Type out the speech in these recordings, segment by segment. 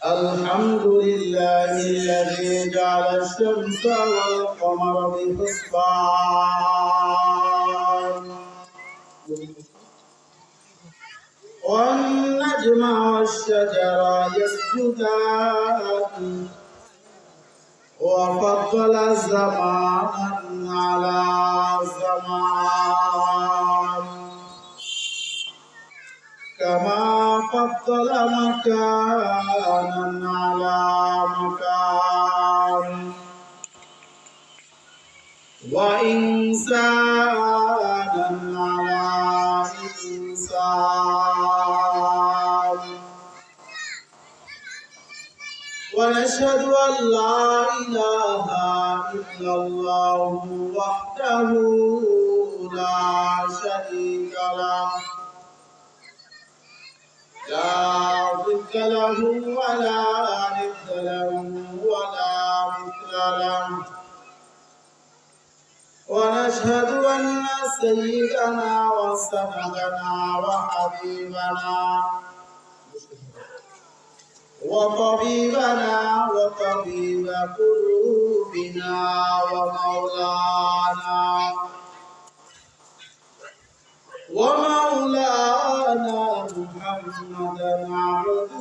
الحمد لله الذي جعل الشمس والقمر بحسبان والنجم والشجر يسجدان وفضل الزمان على زمان كما فضل مكانا على مكان وإنسانا على إنسان ونشهد أن لا إله إلا الله وحده لا شريك له لا ضد له ولا ند له ولا مثل له ونشهد أن سيدنا وسندنا وحبيبنا وطبيبنا وطبيب قلوبنا ومولانا محمدا عبده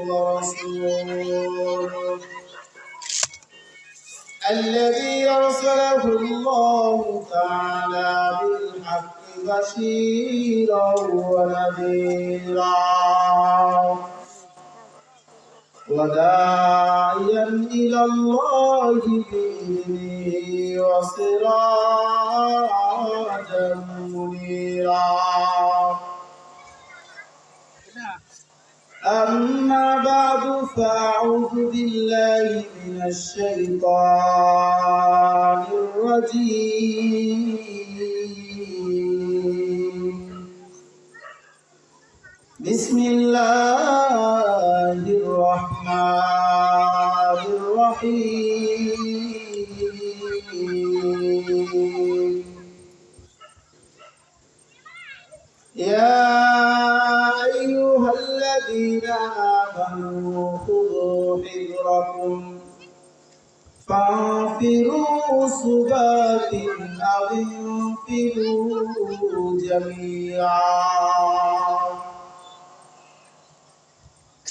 ورسوله الذي أرسله الله تعالى بالحق بشيرا ونذيرا وداعيا إلى الله بإذنه وسراجا منيرا أما بعد فأعوذ بالله من الشيطان الرجيم بسم الله الرحمن الرحيم يا أيها الذين آمنوا خذوا حذركم فانفروا ثبات أو انفروا جميعا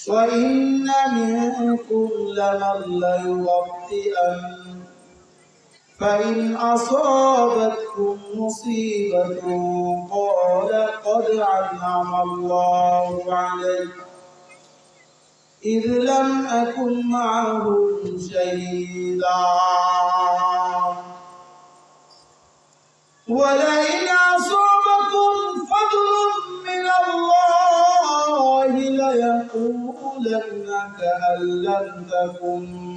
وإن منكم لمن ليبطئن فإن أصابتكم مصيبة قال قد أنعم الله علي إذ لم أكن معهم شهيدا ولئن أصابكم فضل من الله ليقولن كأن لم تكن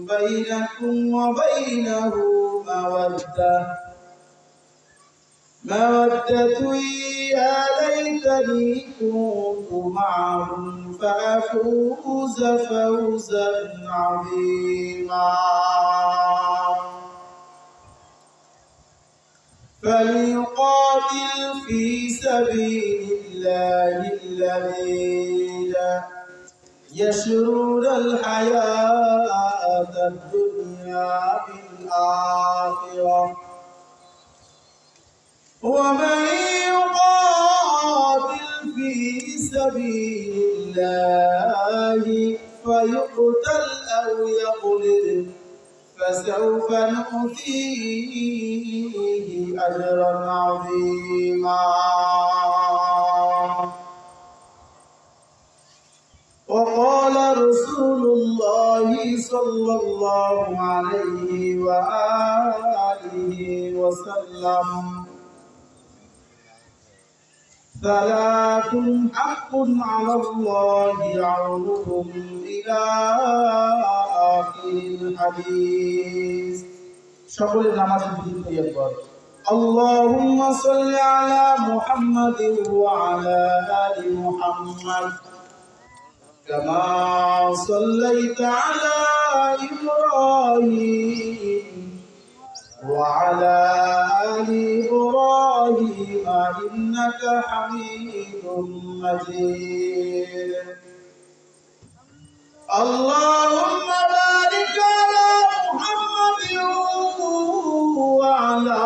بينكم وبينه مودة يا ليتني كنت معهم فأفوز فوزا عظيما فليقاتل في سبيل الله الذين يشرون الحياة الدنيا بالآخرة ومن يقاتل في سبيل الله فيقتل أو يغلب فسوف نؤتيه أجرا عظيما وقال رسول الله صلى الله عليه وآله وسلم ثلاث حق على الله عونهم إلى آخر الحديث সকলে নামাজের দিকে একবার اللهم صل على محمد وعلى آل محمد كما صليت على إبراهيم وعلى آل إبراهيم إنك حميد مجيد اللهم بارك على محمد وعلى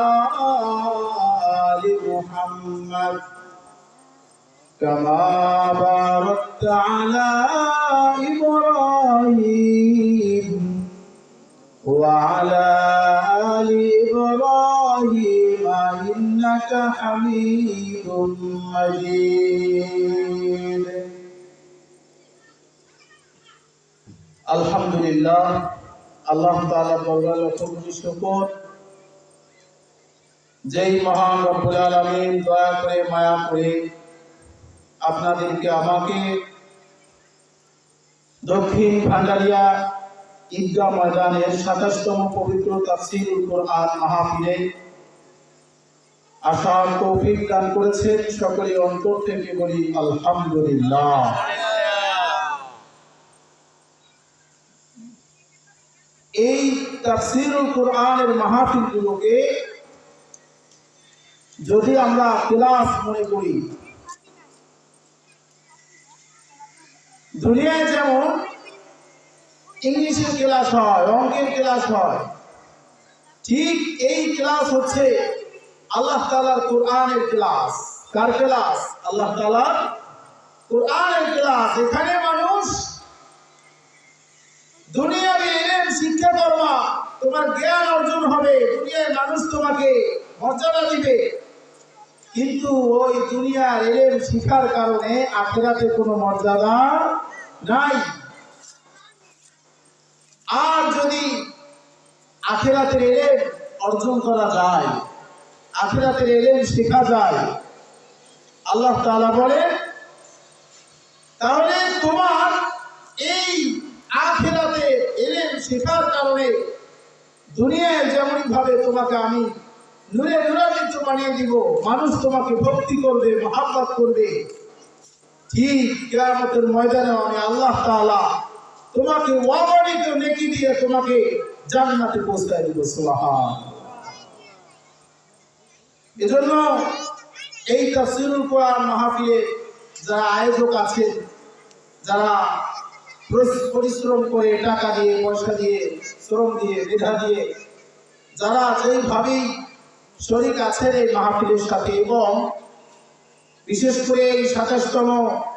آل محمد كما باركت على إبراهيم وعلى آل إبراهيم إنك حميد مجيد আলহামদুলিল্লাহ আল্লাহ তাআলা দরবারে লাখ কোটি শুকর যেই মহান রব্বুল আলামিন দয়া করে মায়া করে আপনাদেরকে আমাকে দক্ষিণ ভান্ডারিয়া ঈদগাহ ময়দানের ২৭তম পবিত্র তাফসীরুল কোরআন মাহফিলে আসার তৌফিক দান করেছেন। সকলে অন্তর থেকে বলি আলহামদুলিল্লাহ। এই তাফসীরুল কোরআনের মাহফিলগুলোকে যদি আমরা ক্লাস মনে করি, দুনিয়ায় যেমন ইংলিশের ক্লাস হয়, অঙ্কের ক্লাস হয়, ঠিক এই ক্লাস হচ্ছে আল্লাহ তাআলার কোরআনের ক্লাস। কার ক্লাস? আল্লাহ তাআলার কোরআনের ক্লাস। এখানে মানুষ দুনিয়াবি ইলম শিক্ষা করবা, তোমার জ্ঞান অর্জন হবে, দুনিয়ার মানুষ তোমাকে মর্যাদা দিবে, কিন্তু ওই দুনিয়ার ইলম শিখার কারণে আখিরাতে কোনো মর্যাদা নাই। আর যদি আখিরাতের ইলম অর্জন করা যায়, আখিরাতের ইলম শেখা যায়, আল্লাহ তাআলা বলেন তাহলে তোমার এই আখিরাতে ইলম শেখার কারণে দুনিয়ায় যেমন ভাবে তোমাকে আমি নূরে নূরান্বিত বানিয়ে দিব, মানুষ তোমাকে ভক্তি করবে, মহব্বত করবে, ঠিক কিয়ামতের ময়দানে আমি আল্লাহ তাআলা তোমাকে অগণিত নেকি দিয়ে তোমাকে জান্নাতে পৌঁছায় দিব। সুবহানাল্লাহ। এজন্য এই তাফসীরুল কোরআন মাহফিলে যারা আয়োজক আছেন, যারা পরিশ্রম করে টাকা দিয়ে, পয়সা দিয়ে, শ্রম দিয়ে, মেধা দিয়ে যারা যেইভাবেই শরীক আছেন এই মাহফিলের সাথে, এবং বিশেষ করে এই ২৭তম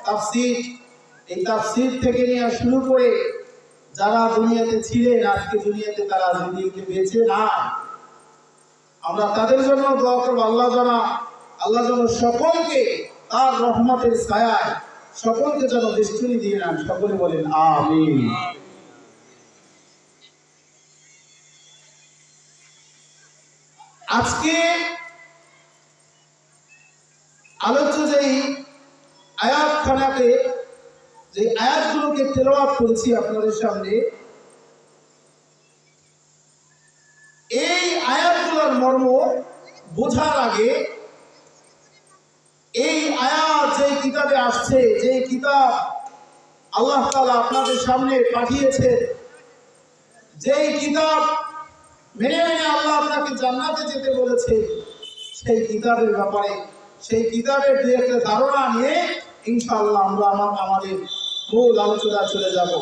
তাফসীর, এই তাফসীর থেকে নিয়ে শুরু করে যারা দুনিয়াতে ছিলেন, আজকে দুনিয়াতে তারা দুনিয়াতে বেঁচে না, আমরা তাদের জন্য দোয়া করব। আল্লাহ যেন সকলকে তার রহমতের ছায়ায় সকলকে যেন দৃষ্টি দিয়ে নেন। সকলে বলেন আমিন। আজকে আলোচ্য যেই আয়াতখানাকে, যে আয়াতগুলোকে তেলাওয়াত করেছি আপনাদের সামনে, এই আয়াতগুলোর মর্ম বোঝার আগে এই আয়াত যে কিতাবে আসছে, যে কিতাব আল্লাহ তাআলা আপনাদের সামনে পাঠিয়েছে, যেই কিতাব মেনে মেনে আল্লাহ আপনাকে জান্নাতে যেতে বলেছে, সেই কিতাবের ব্যাপারে, সেই কিতাবের দু একটা ধারণা নিয়ে ইনশাআল্লাহ আমরা আমাদের মূল আলোচনায় চলে যাব।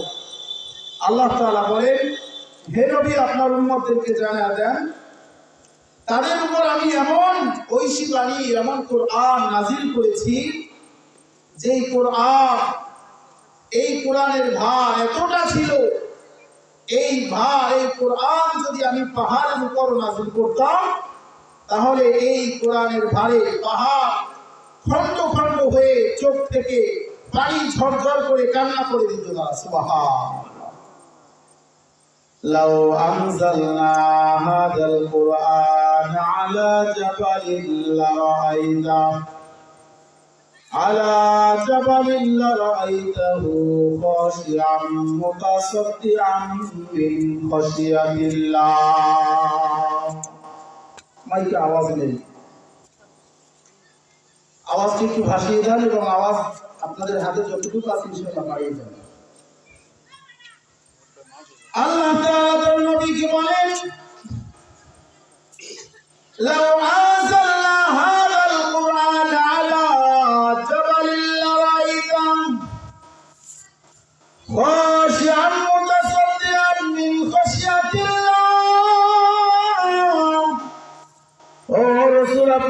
আল্লাহ তাআলা বলেন, হে নবী আপনার উম্মতদেরকে জানিয়ে দেন, তাদের উপর আমি এমন ঐশী বাণী, এমন কোরআন নাজিল করেছি, যেই কোরআন, এই কোরআনের ভার এতটা ছিল, এই ভার, এই কোরআন যদি আমি পাহাড়ের উপর নাজিল করতাম, তাহলে এই কোরআনের ভারে পাহাড় খণ্ড খণ্ড হয়ে চোখ থেকে পানি ঝরঝর করে কান্না করে দিত। সুবহানাল্লাহ। লাউ আনজালনা হাযাল কুরআন আলা জাবালিন লারাআইতাহু খাশিআম মুতাসাদ্দিআন মিন খাশিয়াতিল্লাহ। মাইকে আওয়াজ নেই, আওয়াজটি একটু ভাসিয়ে দেন এবং আওয়াজ আপনাদের হাতে যতটুকু আছে সেটা বাড়িয়ে দেন। আল্লাহ তাআলা তার নবীকে বলেন, লাউ আনজালনা হাযাল কুরআন আলা জাবালিন লারাআইতাহু খাশিআম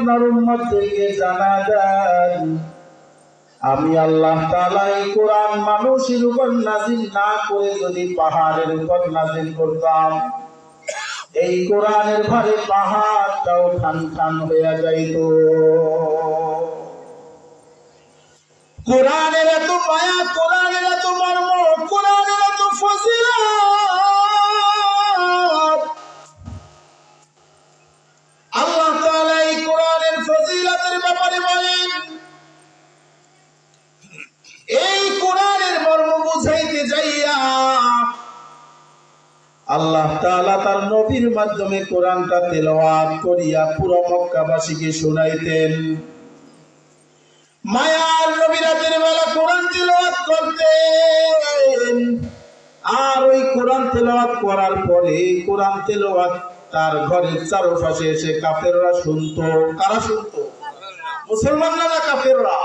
আপনার উম্মতদেরকে জানা দেন, আমি আল্লাহ তাআলা এই কোরআন মানুষের উপর নাযিল না করে যদি পাহাড়ের উপর নাযিল করতাম, এই কোরআনের ভারে পাহাড়টাও খান খান হয়ে যাইত। কোরআনের এত মায়া, কোরআনের এত মর্ম, কোরআনের এত ফজিলত। আল্লাহ তাআলা এই কোরআনের ফজিলতের ব্যাপারে বলেন, এই কোরআনের মর্ম বুঝাইতে যাইয়া আল্লাহ তাআলা তার নবীর মাধ্যমে কোরআনটা তেলাওয়াত করিয়া পুরো মক্কাবাসীকে শোনাইতেন। মায়ার নবী রাতের বেলা কোরআন তেলাওয়াত করতেন, আর ওই কোরআন তেলাওয়াত করার পরে কোরআন তেলাওয়াত তার ঘরের চারপাশে এসে কাফেররা শুনতো। কারা শুনতো? মুসলমানরা না কাফেররা?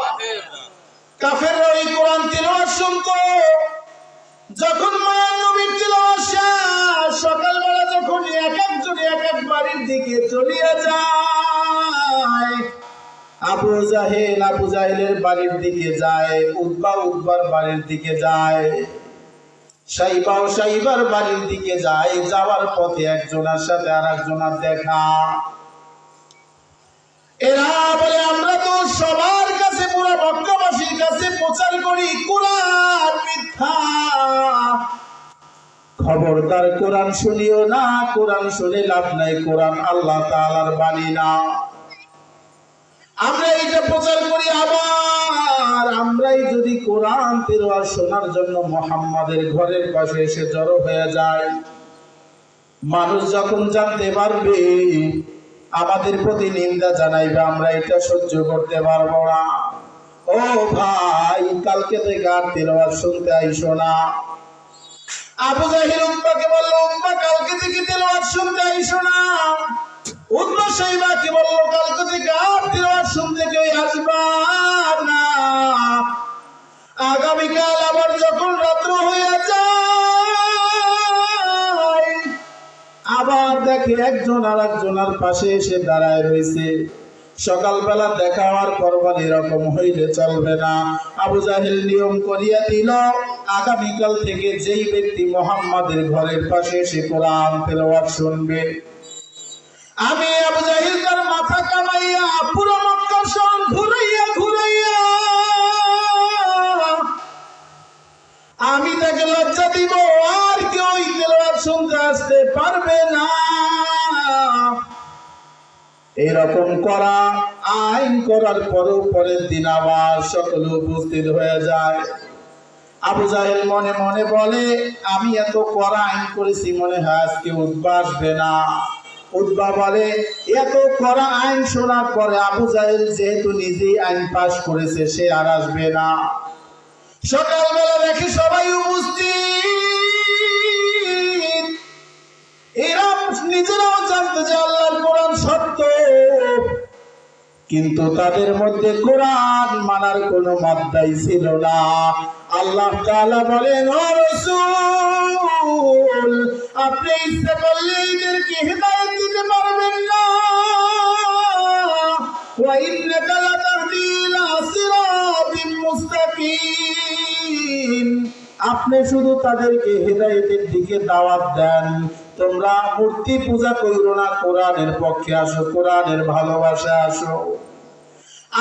কাফেররা এই কোরআন তেলাওয়াত শুনতো। যখন মায়ার নবীর তেলাওয়াত শেষ, সকালবেলা যখন এক একজনে এক এক বাড়ির দিকে চলিয়া যায়, আবু জাহেলের বাড়ির দিকে যায়, উতবার বাড়ির দিকে যায়, সাইবার বাড়ির দিকে যায়। যাওয়ার পথে একজনের সাথে আর একজনের দেখা। এরা বলে, আমরা তো সবার কাছে, পুরো মক্কাবাসীর কাছে প্রচার করি কোরআন মিথ্যা, খবরদার কোরআন শুনিও না, কোরআন শুনে লাভ নাই, কোরআন আল্লাহ তাআলার বাণী না। আমরা এটা প্রচার করি, আবার আমরাই যদি কোরআন তেলাওয়াত শোনার জন্য মুহাম্মাদের ঘরের পাশে এসে জড়ো হয়ে যায়, মানুষ যখন জানতে পারবে, আমাদের প্রতি নিন্দা জানাইবে, আমরা এটা সহ্য করতে পারবো না। ও ভাই, কালকে থেকে আর তেলাওয়াত শুনতে আইসো না। আবু জাহেল উতবাকে বলল, উতবা কালকে থেকে তেলাওয়াত শুনতে আইসো না। উতবা সাইবাকে বলল, কালকে থেকে আর তেলাওয়াত শুনতে কেউ আসবা না। আগামীকাল আবার যখন রাত্র হয়ে যায়, আবার দেখে একজন আর একজনের পাশে এসে দাঁড়ায় রয়েছে। সকালবেলা দেখা হওয়ার পর বলে, এরকম হইলে চলবে না। আবু জাহেল নিয়ম করিয়া দিল, আগামীকাল থেকে যেই ব্যক্তি মুহাম্মাদের ঘরের পাশে এসে কোরআন তেলাওয়াত শুনবে, আমি আবু জাহেল তার মাথা কামাইয়া পুরো মক্কা শহর ঘুরাইয়া আমি তাকে লজ্জা দিব, আর কেউ তেলাওয়াত শুনতে আসতে পারবে না। এরকম করা আইন করার পরও পরের দিন আবার সকলে উপস্থিত হয়ে যায়। আবু জাহেল মনে মনে বলে, আমি এত কড়া আইন করেছি, মনে হয় আজকে উতবা আসবে না। উতবা বলে, এত কড়া আইন শোনার পরে আবু জাহেল যেহেতু নিজেই আইন পাশ করেছে, সে আর আসবে না। সকালবেলা দেখি সবাই উপস্থিত। এরা নিজেরাও জানতো যে আল্লাহর কোরআন সত্য, কিন্তু তাদের মধ্যে কোরআন মানার কোনো মাত্রাই ছিল না। আল্লাহ তাআলা বলেন, ও রাসূল, আপনি ইচ্ছা করলে এদেরকে হিদায়াত দিতে পারবেন না। ওয়া ইন্নাকা লাতাহদি ইলা সিরাতিন মুস্তাকিম, আপনি শুধু তাদেরকে হিদায়াতের দিকে দাওয়াত দেন। তোমরা মূর্তি পূজা কইরো না, কোরআনের পক্ষে আসো, কোরআনের ভালোবাসা আসো।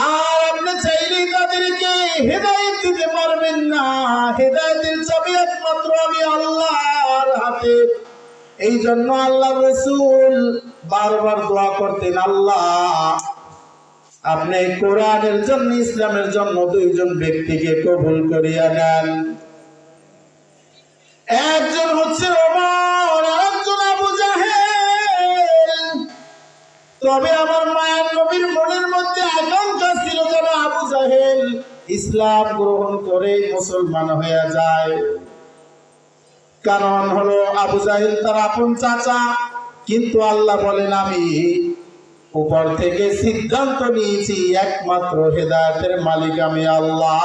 আর আপনি চাইলেই তাদেরকে হেদায়েত দিতে পারবেন না। হেদায়েতের চাবি একমাত্র আমি আল্লাহর হাতে। এই জন্য আল্লাহ রাসূল বারবার দোয়া করতেন, আল্লাহ আপনি কোরআনের জন্য, ইসলামের জন্য দুইজন ব্যক্তিকে কবুল করিয়া নেন। একজন হচ্ছে ওমর, আর একজন আবু জাহেল। তবে আমার মায়ের নবীর মনের মধ্যে আকাঙ্ক্ষা ছিল যেন আবু জাহেল ইসলাম গ্রহণ করে মুসলমান হয়ে যায়। কারণ হলো আবু জাহেল তার আপন চাচা, কিন্তু আল্লাহ বলেন, আমি উপর থেকে সিদ্ধান্ত নিয়েছি, একমাত্র হেদায়েতের মালিক আমি আল্লাহ।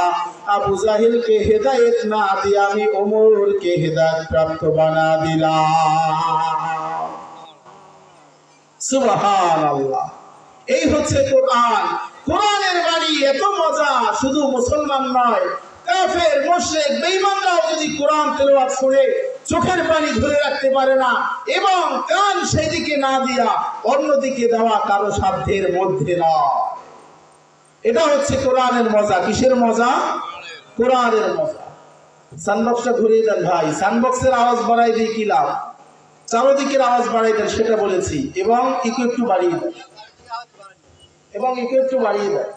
আবু জাহেলকে হেদায়েত না দিয়ে আমি ওমরকে হেদায়েত প্রাপ্ত বানা দিলাম। সুবহানাল্লাহ। এই হচ্ছে কোরআন। কোরআনের বাণী এত মজা, শুধু মুসলমান নয়, কাফের মুশরিক বেঈমানরাও যদি কোরআন তেলাওয়াত শুনে চোখের পানি ধরে রাখতে পারে না, এবং কান সেদিকে না দিয়া অন্যদিকে দেওয়া কারো সাধ্যের মধ্যে নয়। এটা হচ্ছে কোরআনের মজা। কিসের মজা? কোরআনের মজা। সানবক্সটা ঘুরিয়ে দেন ভাই, সানবক্সের আওয়াজ বাড়াই দিয়ে কি লাভ? চারোদিকের আওয়াজ বাড়াই দেন, সেটা বলেছি। এবং একটু বাড়িয়ে দেন, এবং একটু বাড়িয়ে দেন।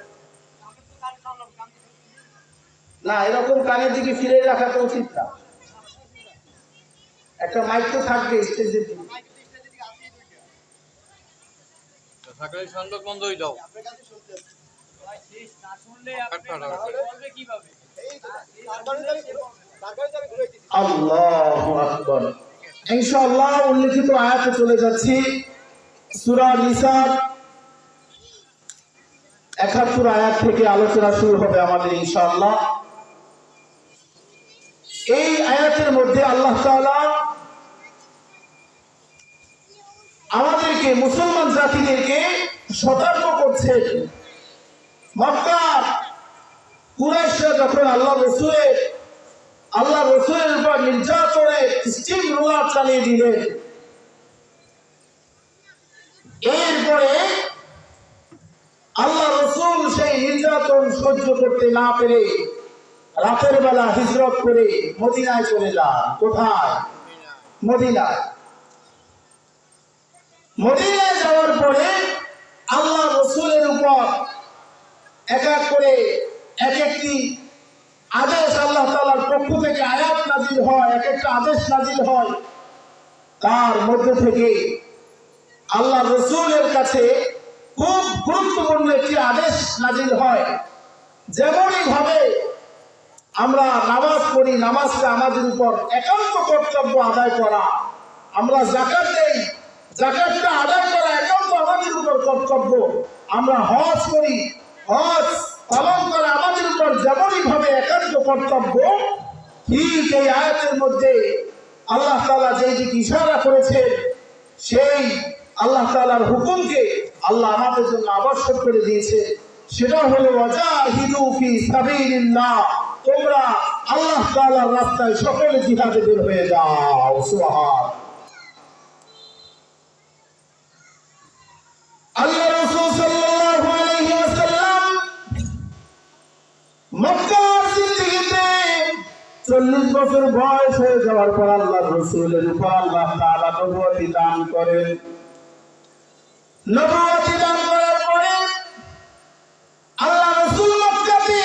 না, এরকম কানের দিকে ফিরে রাখা তো উচিত না। একটা মাইক তো থাকবে স্টেজের দিকে। আল্লাহু আকবার। ইনশাআল্লাহ উল্লেখিত আয়াতে চলে যাচ্ছি। সূরা নিসার ৭১ আয়াত থেকে আলোচনা শুরু হবে আমাদের ইনশাআল্লাহ। এই আয়াতের মধ্যে আল্লাহ তাআলা আমাদেরকে, মুসলমান জাতিদেরকে সতর্ক করছেন। মক্কার কুরাইশরা যখন আল্লাহ রসুলের উপর নির্যাতনে স্টিম রোলার চালিয়ে দিলেন, এরপরে আল্লাহ রসুল সেই নির্যাতন সহ্য করতে না পেরে রাতের বেলা হিজরত করে মদিনায় চলে যান। কোথায়? মদিনায়। মদিনায় যাওয়ার পরে আল্লাহ রসুলের উপর এক এক করে এক একটি আদেশ আল্লাহ তাআলার পক্ষ থেকে আয়াত নাজিল হয়, এক একটা আদেশ নাজিল হয়। তার মধ্যে থেকে আল্লাহ রসুলের কাছে খুব গুরুত্বপূর্ণ একটি আদেশ নাজিল হয়। যেমনই ভাবে আমরা নামাজ পড়ি, নামাজটা আমাদের উপর একান্ত কর্তব্য আদায় করা। আমরা যাকাত দেই, যাকাতটা আদায় করা একান্ত আমাদের উপর কর্তব্য। আমরা হজ করি, হজ পালন করা আমাদের উপর যেমনই ভাবে একান্ত কর্তব্য, ঠিক এই আয়াতের মধ্যে আল্লাহ তাআলা যেই দিকে ইশারা করেছেন, সেই আল্লাহ তাআলার হুকুমকে আল্লাহ আমাদের জন্য আবশ্যক করে দিয়েছে। সেটা হলো ওয়াজাহিদু ফি সাবিলিল্লাহ, তোমরা আল্লাহ তাআলার রাস্তায় সকলে জিহাদে বের হয়ে যাও। সুবহান আল্লাহ। রাসূল সাল্লাল্লাহু আলাইহি ওয়াসাল্লাম মক্কার জিন্দেগিতে 40 বছর বয়স হয়ে যাওয়ার পর আল্লাহ রসুলের উপর আল্লাহ তাআলা নবুয়তি দান করেন। নবুয়তি দান করার পরে আল্লাহ রসুল মক্কাতে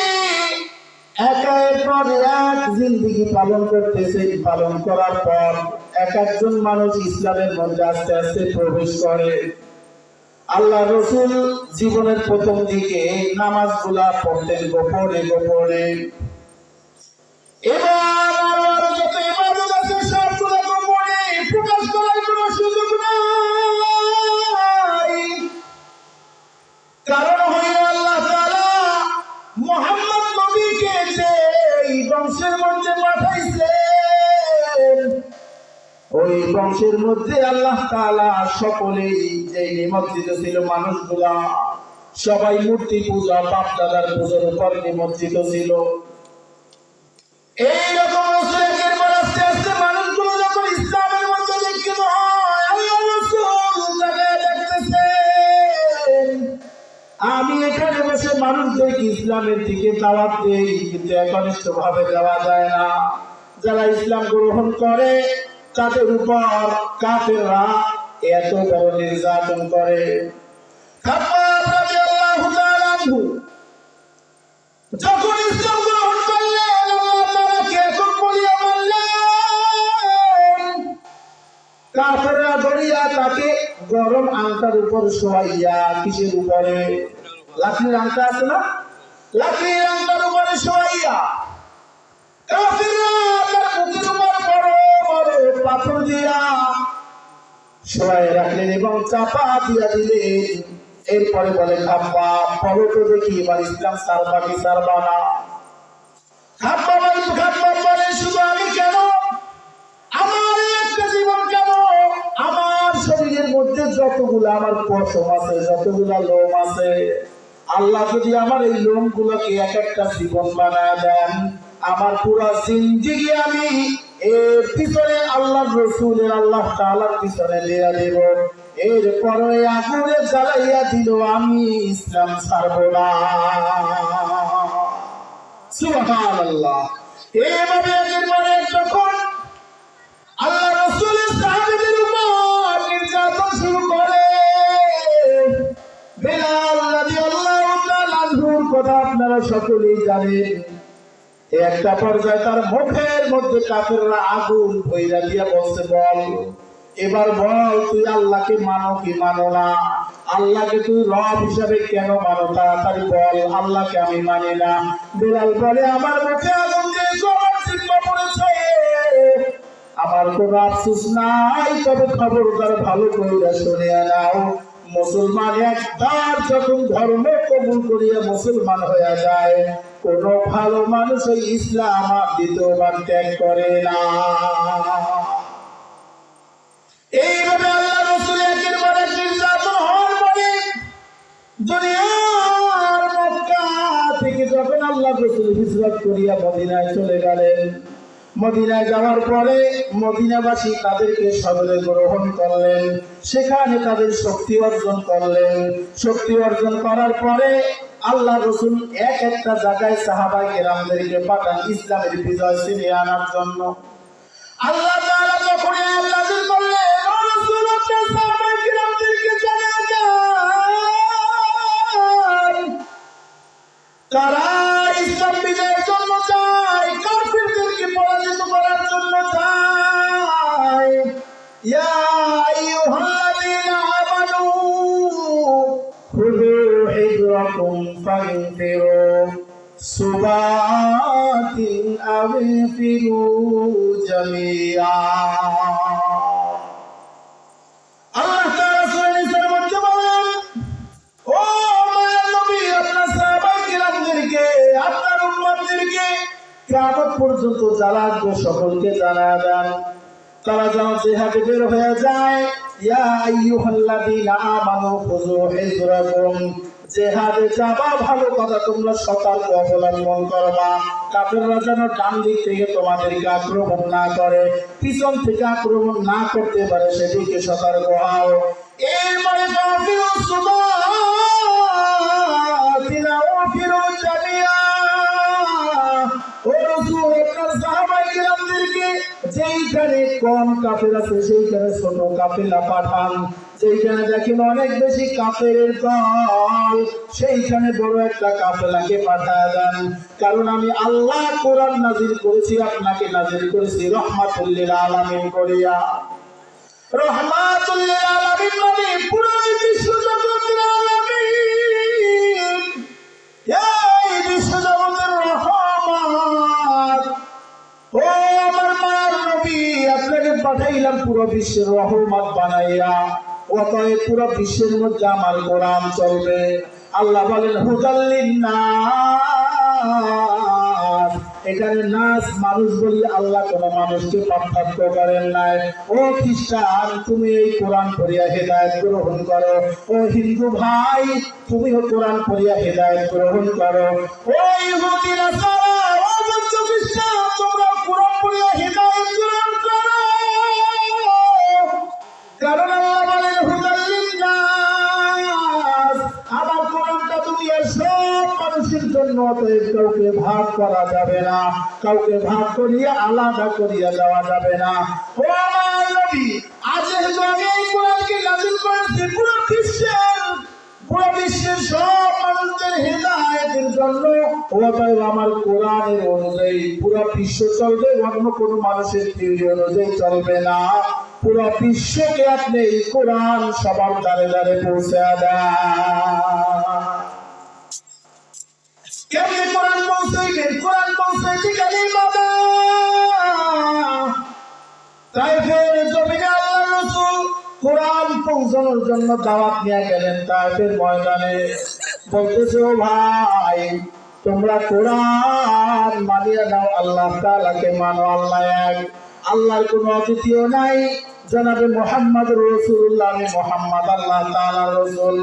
একের পর এক জিন্দেগি পালন করতেছেন। পালন করার পর এক একজন মানুষ ইসলামের মধ্যে আস্তে আস্তে প্রবেশ করে। আল্লাহ রসুল জীবনের প্রথম দিকে নামাজগুলা পড়তেন গোপনে গোপনে। এবার আরো যত ইবাদত আছে সবগুলো গোপনে, প্রকাশ করার কোনো সুযোগ নাই। কারণ হইল আল্লাহ তাআলা মুহাম্মদ নবীকে যে এই বংশের মধ্যে পাঠাইছেন, ওই বংশের মধ্যে আল্লাহ তাআলা সকলেই যে নিমজ্জিত ছিল, মানুষগুলা সবাই মূর্তি পূজা, বাপ দাদার পূজার উপর নিমজ্জিত ছিল। এইরকম রসুলের পর আস্তে আস্তে মানুষগুলো যখন ইসলামের মধ্যে দীক্ষিত হয়, আল্লাহ রাসূল তাকায় দেখতেছেন আমি এখানে বসে মানুষদেরকে ইসলামের দিকে দাওয়াত দেই, কিন্তু একনিষ্ঠ ভাবে দেওয়া যায় না। যারা ইসলাম গ্রহণ করে তাদের উপর কাফেররা এত বড় নির্যাতন করে। খাব্বাব রাদিয়াল্লাহু তাআলা আনহু যখন ইসলাম গ্রহণ করলেন, আল্লাহ তাআলাকে একক বলিয়া মানলেন। কাফেররা ধরিয়া তাকে গরম আংটার উপর শোয়াইয়া, কিসের উপরে? লাকড়ির আংটা আছে না, লাকড়ির আংটার উপরে শোয়াইয়া কাফেররা তার বুকের উপর বড় বড় পাথর দিয়া শোয়াই রাখলেন এবং চাপা দিয়া দিলেন। এরপরে বলে, খাব্বাব বলো তো দেখি এবার ইসলাম সারবা কি সারবা না? খাব্বাব বলে, শুধু আমি কেন, আমার একটা জীবন কেন, আমার শরীরের মধ্যে যতগুলো আমার পশম আছে, যতগুলা লোম আছে, আল্লাহ যদি আমার এই লোম গুলোকে এক একটা জীবন বানায় দেন, আমার পুরো জিন্দেগি আমি এর পিছনে আল্লাহ রসুলের আল্লাহ তাআলার পিছনে দেয়া দেব। এরপরে আগুনে জ্বালাইয়া দিল, আমি ইসলাম ছাড়ব না। সুবহানাল্লাহ। এইভাবে একেবারে যখন আল্লাহ রসুলের সাহাবীদের উপর নির্যাতন শুরু করে, বেলাল রাদিয়াল্লাহু তাআলা আনহুর কথা আপনারা সকলেই জানেন। একটা পর্যায়ে তার মুখের মধ্যে কাফেররা আগুন ভইরা দিয়া বলছে, বল এবার বল তুই আল্লাহকে মানো কি মানো না, আল্লাহকে তুই রব হিসাবে কেন মানো, তাড়াতাড়ি বল আল্লাহকে আমি মানি না। বেলাল বলে, আমার মুখে আগুন দিয়ে সবার জিহ্বা পড়েছে, আমার কোনো আফসোস নাই, তবে খবরদার ভালো করে শুনে নাও, মুসলমান একবার যখন ধর্ম কবুল করিয়া মুসলমান হয়ে যায়, কোন ভালো মানুষ ওই ইসলাম দ্বিতীয়বার ত্যাগ করে না। এইভাবে আল্লাহ রাসূল একের পর এক নির্যাতন হওয়ার পরে দুনিয়ার মক্কা থেকে যখন আল্লাহ রাসূল হিজরত করিয়া মদিনায় চলে গেলেন, মদিনায় যাওয়ার পরে মদিনাবাসী তাদেরকে সদরে গ্রহণ করলেন, সেখানে তাদের শক্তি অর্জন করলেন। শক্তি অর্জন করার পরে আল্লাহ রাসূল এক একটা জায়গায় সাহাবায়ে কেরামদেরকে পাঠান ইসলামের বিজয় ছিনিয়ে আনার জন্য। আল্লাহ তাআলা যখন আয়াত নাযিল করলেন, ও রাসূল আপনার সাহাবায়ে কেরামদেরকে জানিয়ে দেন, তারা ইসলাম বিজয়ের জন্য চায়, কাফিরদেরকে পরাজিত করার জন্য চায়। ইয়া আইয়ুহাল্লাযীনা আমানু খুযু হিজরাকুম ফানফিরু সুবাতিন আও ইনফিরু জামিআ। আল্লাহ তাআলা সূরা নিসার মধ্যে বলেন, ও মায়ের নবী আপনার সাহাবায়ে কিরামদেরকে, আপনার উম্মতদেরকে কিয়ামত পর্যন্ত যারা আসবে সকলকে জানায়া দেন, তারা যেন জিহাদে বের হয়ে যায়। ইয়া আইয়ুহাল্লাযীনা আমানু খুযু হিজরাকুম, জিহাদে যাবা ভালো কথা, তোমরা সতর্ক অবলম্বন করবা, কাফেররা যেন ডান দিক থেকে তোমাদেরকে আক্রমণ না করে, পিছন থেকে আক্রমণ না করতে পারে, সেদিকে সতর্ক হও। এরপরে ফাফিরু সুবাতিন আও ফিরু জামিআ, ও রাসূল আপনার সাহাবায়ে কিরামদেরকে যেইখানে কম কাফের আছে সেইখানে ছোট কাফেলা পাঠান, যেইখানে দেখেন অনেক বেশি কাফেরের দল সেইখানে বড় একটা কাফেলাকে পাঠায় দেন। কারণ আমি আল্লাহ কোরআন নাযিল করেছি, আপনাকে নাযিল করেছি রাহমাতুল লিল আলামিন করিয়া। রাহমাতুল লিল আলামিন মানে পুরো বিশ্ব জগতের আলামিন, এই বিশ্ব জগতের রহমত। ও আমার মায়ের নবী, আপনাকে পাঠাইলাম পুরো বিশ্বের রহমত বানাইয়া, অতএব পুরো বিশ্বের মধ্যে আমার কোরআন চলবে। আল্লাহ বলেন হুদাল লিন্নাস, এখানে নাস মানুষ বলি আল্লাহ কোন মানুষকে পার্থক্য করেন নাই। ও খ্রিস্টান, তুমি এই কোরআন পড়িয়া হেদায়েত গ্রহণ করো। ও হিন্দু ভাই, তুমিও কোরআন পড়িয়া হেদায়েত গ্রহণ করো। ও ইহুদি নাসারা, ও বৌদ্ধ খ্রিস্টান, তোমরা কোরআন পড়িয়া হেদায়েত গ্রহণ করো। কারণ আল্লাহ বলেন হুদাল লিন্নাস, আমার কোরআনটা দুনিয়ার সব মানুষের জন্য, অতএব কাউকে ভাগ করা যাবে না, কাউকে ভাগ করিয়া আলাদা করিয়া দেওয়া যাবে না। ও আমার নবী, আজ যেহেতু আমি এই কোরআনকে নাযিল করেছি পুরো বিশ্বের সব মানুষদের হেদায়েতের জন্য, অতএব আমার কোরআনের অনুযায়ী পুরো বিশ্ব চলবে, অন্য কোনো মানুষের থিওরি অনুযায়ী চলবে না। পুরো বিশ্বকে আপনি এই কোরআন সবার দ্বারে দ্বারে পৌঁছে দেন। কেমনি কোরআন পৌঁছাইবেন? কোরআন পৌঁছাইতে গেলেই বাবা তাইফের জমিনে আল্লাহ রাসূল কোরআন পৌঁছানোর জন্য দাওয়াত নিয়ে গেলেন তাইফের ময়দানে। বলতেছে, ও ভাই তোমরা কোরআন মানিয়ে নাও, আল্লাহ তাআলাকে মানো, আল্লাহ এক, আল্লাহর কোনো অদ্বিতীয় নাই। জনাবে মুহাম্মদ রাসূলুল্লাহ, আমি মুহাম্মদ আল্লাহ তাআলার রাসূল।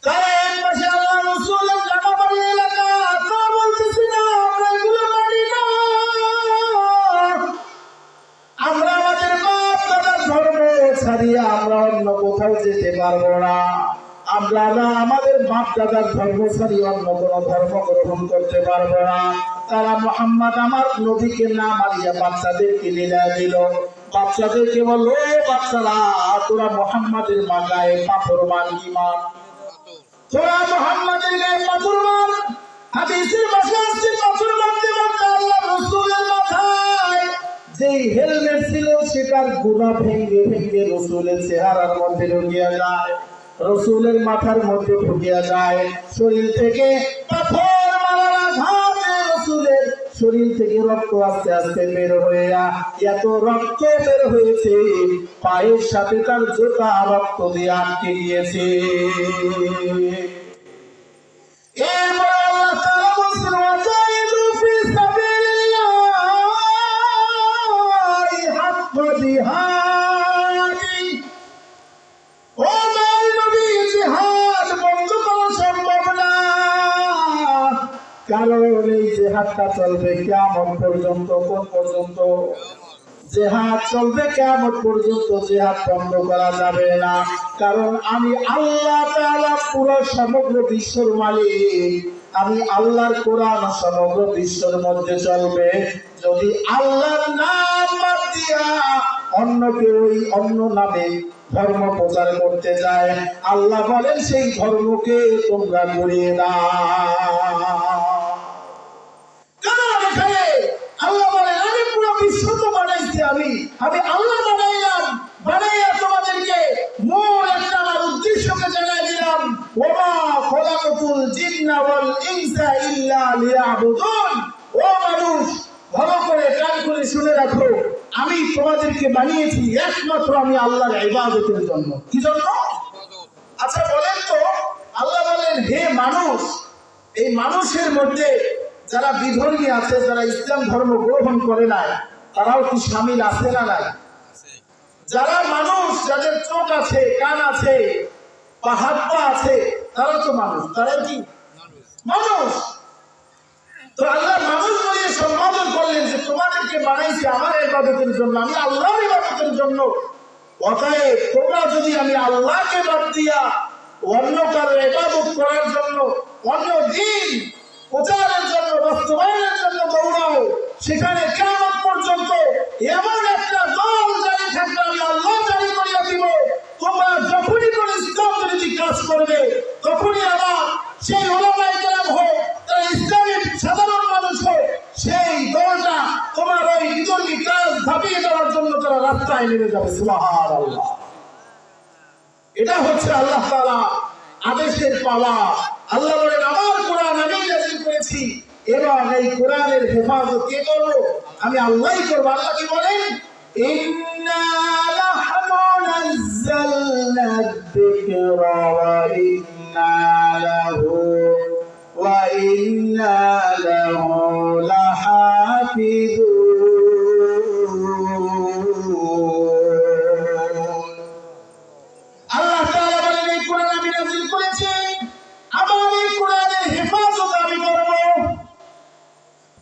তারা এক পাশে আল্লাহ রাসূলের জানাবাড়ি এলাকা, তা বলতেছি না আমরা এগুলো মানি না, আমরা আমাদের বাপ দাদার ধর্ম ছাড়িয়ে আমরা অন্য কোথাও যেতে পারবো না, আমরা না আমাদের বাপ দাদার ধর্ম ছাড়িয়ে অন্য কোনো ধর্ম গ্রহণ করতে পারবো না। তারা মুহাম্মদ আমার নবীকে না মারিয়া বাচ্চাদেরকে নিয়ে দিল। বাচ্চাদেরকে বলল, বাচ্চারা তোরা মুহাম্মাদের গায়ে পাথর মারবি, মার, তোরা মুহাম্মাদের গায়ে পাথর মার। হাদিসের ভাষা আছে পাথর মারতে মারতে আল্লাহ রাসূলের মাথায় যে হেলমেট ছিল সেটার গুণা ভেঙে ভেঙে রাসূলের চেহারার মধ্যে ঢুকিয়া যায়, রাসূলের মাথার মধ্যে ঢুকিয়া যায়। শরীর থেকে পাথর মারার আঘাতে রাসূলের শরীর থেকে রক্ত আস্তে আস্তে বের হয়ে এত রক্ত বের হয়েছে পায়ের সাথে তার জুতা রক্ত দিয়ে আটকে গিয়েছে। এরপর আল্লাহ তাআলা বলেন, ওয়াজাহিদু ফি সাবিলিল্লাহি হাক্কা জিহাদি। ও নবী, জিহাদ বন্ধ করা সম্ভব না, কারণ এই জিহাদটা চলবে কিয়ামত পর্যন্ত। কোন পর্যন্ত? জিহাদ চলবে কিয়ামত পর্যন্ত, জিহাদ বন্ধ করা যাবে না। কারণ আমি আল্লাহ তাআলা পুরো সমগ্র বিশ্বের মালিক, আমি আল্লাহর কোরআন সমগ্র বিশ্বের মধ্যে চলবে। যদি আল্লাহর নাম বাদ দিয়া অন্য কেউ অন্য নামে ধর্ম প্রচার করতে যায়, আল্লাহ বলেন সেই ধর্মকে তোমরা গড়িয়ে দাও। আল্লাহ বলেন, আমি পুরো বিশ্ব তো বানাইছি, আমি আল্লাহ বানাইলাম, বানাইয়া তোমাদেরকে মূল একটা আমার উদ্দেশ্যকে জানাই দিলাম। ওয়া খলাকাতুল জিন্না ওয়াল ইনসা ইল্লা লিয়াবুদুন। ও মানুষ, ভালো করে কান করে শুনে রাখো, আমি তোমাদেরকে বানিয়েছি একমাত্র আমি আল্লাহর ইবাদতের জন্য। কি জন্য? আচ্ছা বলেন তো, আল্লাহ বলেন, হে মানুষ, এই মানুষের মধ্যে যারা বিধর্মী আছে, যারা ইসলাম ধর্ম গ্রহণ করে নাই, তারাও কি শামিল আছে না নাই? যারা মানুষ, যাদের চোখ আছে, কান আছে, হাত পা আছে, তারা তো মানুষ, তারাই কি মানুষ? তো আল্লাহ মানুষ বলে সম্বোধন করলেন যে তোমাদেরকে বানাইছি আমার ইবাদতের জন্য, আমি আল্লাহর ইবাদতের জন্য। অতএব তোমরা যদি আমি আল্লাহকে বাদ দিয়া অন্য কারো ইবাদত করার জন্য, অন্য দিন প্রচারের জন্য, বাস্তবায়নের জন্য দৌড়াও, সেখানে কিয়ামত পর্যন্ত এমন একটা দল জারি থাকবে, আমি আল্লাহ জারি করিয়া দিব। তোমরা যখনই কোন ইসলাম বিরোধী কাজ করবে, তখনই আবার সেই উলামায়ে কেরাম হোক, তারা ইসলামের সাধারণ মানুষ হোক, সেই দলটা তোমার ওই বিধর্মী কাজ ধাপিয়ে দেওয়ার জন্য তারা রাস্তায় নেমে যাবে। সুবহানাল্লাহ। এটা হচ্ছে আল্লাহ তাআলা আদেশের পাওয়া। আল্লাহ বলেন, আমার কোরআন আমি নাযিল করেছি এবং এই কোরআনের হেফাজত কে করব? আমি আল্লাহই করব। আল্লাহ কি বলেন? ইন্না লাহনু নাযালনা যিকরা ওয়া ইন্না লাহু লাহাফিজুন। আল্লাহ তাআলা বলেন, এই কোরআন আমি নাযিল করেছি, আমার এই কোরআনের হেফাজত আমি করব।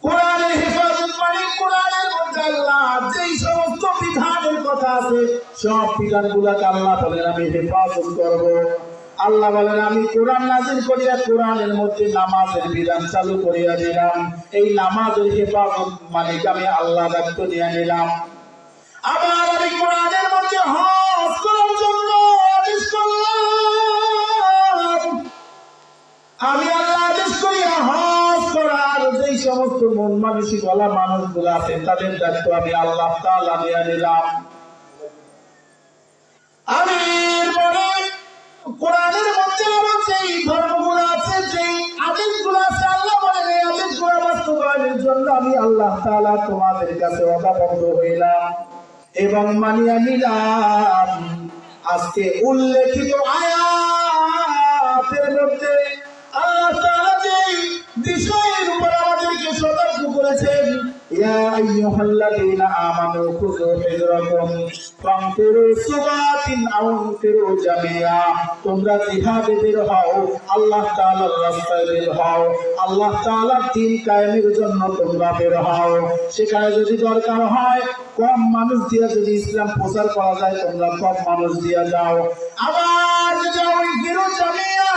কোরআনের হেফাজত মানে কোরআনের মধ্যে আল্লাহ যেই সমস্ত বিধানের কথা আছে, সব বিধানগুলোকে আল্লাহ বলেন আমি হেফাজত করব। আল্লাহ বলেন, আমি কোরআন নাযিল করিয়া কোরআনের মধ্যে নামাজের বিধান চালু করিয়া দিলাম। এই নামাজের হেফাজত মানে আমি আল্লাহ দায়িত্ব নিয়ে নিলাম। আবার আমি কোরআনের মধ্যে হজ করার জন্য আদেশ করলাম। আমি আল্লাহ আদেশ করিয়া হজ করার যেই সমস্ত মন মানসিকওয়ালা মানুষগুলো আছে, তাদের দায়িত্ব আমি আল্লাহ তাআলা নিয়ে নিলাম। আমি এরপরে কোরআনের মধ্যে আবার যেই ধর্মগুলো আছে, যেই আদেশগুলো আছে, আল্লাহ বলেন এই আদেশগুলো বাস্তবায়নের জন্য আমি আল্লাহ তাআলা তোমাদের কাছে ওয়াদাবদ্ধ হইলাম এবং মানিয়া নিলাম। আজকে উল্লেখিত আয়াতের মধ্যে আল্লাহ তাআলা যেই বিষয়ের উপর আমাদেরকে সতর্ক করেছেন, ইয়া আইয়ুহাল্লাযীনা আমানু খুযু হিযরাকুম ফানফিরু সুবাতিন আও ইনফিরু জামিআ। তোমরা জিহাদে বের হও, আল্লাহ তাআলার রাস্তায় বের হও, আল্লাহ তাআলার দ্বীন কায়েমের জন্য তোমরা বের হও। সেখানে যদি দরকার হয় কম মানুষ দিয়ে যদি ইসলাম প্রচার করা যায় তোমরা কম মানুষ দিয়ে যাও। আবার যদি ইনফিরু জামিআ,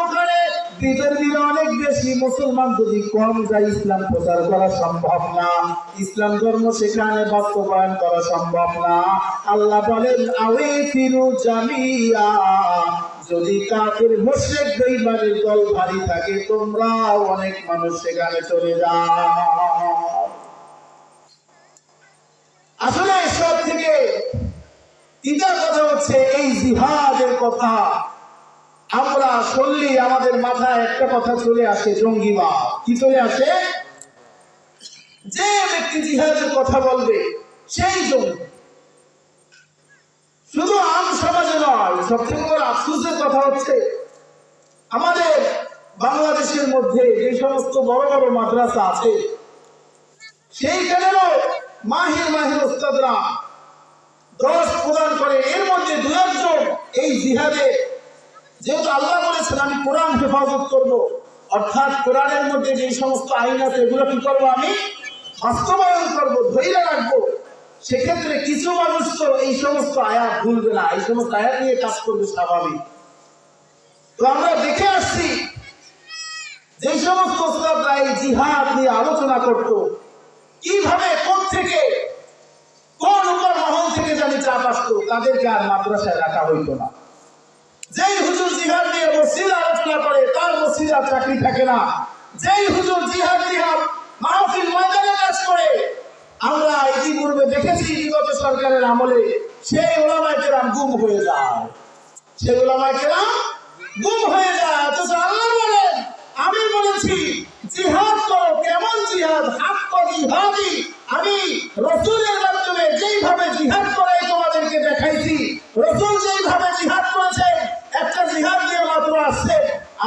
ওখানে পৃথিবীর অনেক বেশি মুসলমান যদি কম যায় ইসলাম প্রচার করা সম্ভব না, ইসলাম ধর্ম সেখানে বাস্তবায়ন করা সম্ভব না। আল্লাহ বলেন আওয়ে ফিরু জামিয়া, যদি কাফের মুশরিক বেঈমানের দল ভারী থাকে তোমরা অনেক মানুষ সেখানে চলে যাও। আসলে সব থেকে তিতার কথা হচ্ছে এই জিহাদের কথা। আমরা শুনলে আমাদের মাথায় একটা কথা চলে আসে, জঙ্গিবাদ। কি চলে আসে? যে ব্যক্তি জিহাদের কথা বলবে সেই জঙ্গি। শুধু আম সমাজে নয়, সবথেকে বড় আফসোসের কথা হচ্ছে আমাদের বাংলাদেশের মধ্যে যে সমস্ত বড় বড় মাদ্রাসা আছে সেইখানেও মাহির মাহির ওস্তাদরা দর্শ প্রদান করে। এর মধ্যে দু একজন এই জিহাদে, যেহেতু আল্লাহ বলেছেন আমি কোরআন হেফাজত করব, অর্থাৎ কোরআনের মধ্যে যে সমস্ত আইন আছে এগুলো কি করবো, আমি বাস্তবায়ন করবো, ধৈর্য রাখবো। সেক্ষেত্রে কিছু মানুষ তো এই সমস্ত আয়াত ভুলবে না, এই সমস্ত আয়াত নিয়ে কাজ করবে স্বাভাবিক। তো আমরা দেখে আসছি যে সমস্ত ওস্তাদরা এই জিহাদ নিয়ে আলোচনা করত, কিভাবে কোত্থেকে কোন উপর মহল থেকে জানি চাপ আসতো, তাদেরকে আর মাদ্রাসায় রাখা হইতো না। যেই হুজুর জিহাদ নিয়ে মসজিদ আলোচনা করে তার মসজিদ আর চাকরি থাকে না। যেই হুজুর জিহাদ নিয়ে মাহফিল ময়দানে কাজ করে, আমরা ইতিপূর্বে দেখেছি বিগত সরকারের আমলে সেই ওলামায়ে কেরাম গুম হয়ে যায়, সেই ওলামায়ে কেরাম গুম হয়ে যায়। অথচ আল্লাহ বলেন আমি বলেছি জিহাদ করো। কেমন জিহাদ? হাক্ক জিহাদি। আমি রাসূলের মাধ্যমে যেইভাবে জিহাদ করে তোমাদেরকে দেখাইছি, রাসূল যেইভাবে জিহাদ করেছেন, একটা জিহাদ নিয়ে মাত্র আসছে,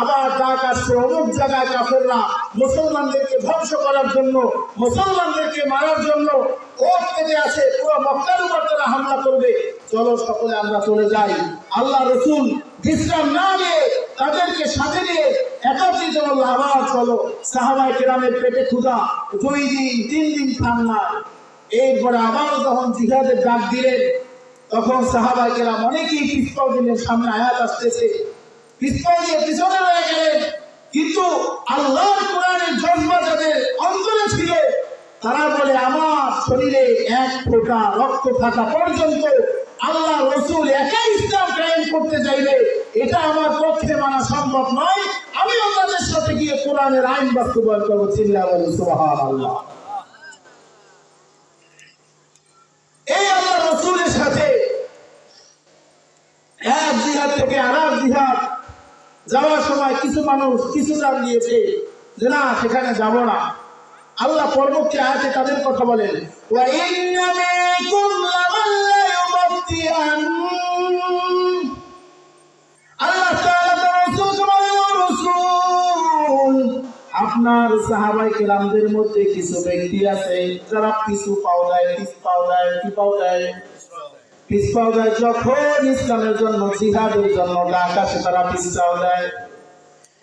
আবার ডাক আসছে অমুক জায়গায় কাফেররা মুসলমানদেরকে ধ্বংস করার জন্য, মুসলমানদেরকে মারার জন্য ওট পেতে আছে, পুরো মক্কার উপর তারা হামলা করবে। চলো সকলে আমরা চলে যাই। আল্লাহ রাসূল বিশ্রাম না নিয়ে তাদেরকে সাথে নিয়ে একত্রিত হলো, আবার চলো। সাহাবায়ে কেরামের পেটে ক্ষুধা, 2 দিন 3 দিন খান না। এরপরে আবার যখন জিহাদের ডাক দিলেন তখন সাহাবায়ে কেরাম অনেকেই পিছপা দিলেন, সামনে আয়াত আসতেছে, পিছপা দিয়ে পিছনে রয়ে গেলেন। কিন্তু আল্লাহর কোরআনের জজ্বা যাদের অন্তরে ছিল তারা বলে আমার শরীরে এক ফোঁটা রক্ত থাকা পর্যন্ত আল্লাহ রাসূল একাই ইসলাম কায়েম করতে চাইলে এটা আমার পক্ষে মানা সম্ভব নয়। আমি তাদের সাথে গিয়ে কোরআনের আইন বাস্তবায়ন করবো। চিল্লায়া বলেন সুবহানাল্লাহ। এই আল্লাহ রাসূলের সাথে এক জিহাদ থেকে আরেক জিহাদ যাওয়ার সময় কিছু মানুষ কিছু জান দিয়েছে যে না সেখানে যাব না। আল্লাহ পরবর্তী আয়াতে তাদের কথা বলেন, ওয়া ইন্না মিনকুম লামান লা ইউবাত্তিআন। আল্লাহ তাআলা তার রাসূলকে বলেন, ও রাসূল আপনার সাহাবায়ে কেরামদের মধ্যে কিছু ব্যক্তি আছে যারা পিছু পাও দেয়, কি পাও দেয়, পিছপাও দেয়। যখন ইসলামের জন্য জিহাদের জন্য ডাক আসে তারা পিছপাও দেয়।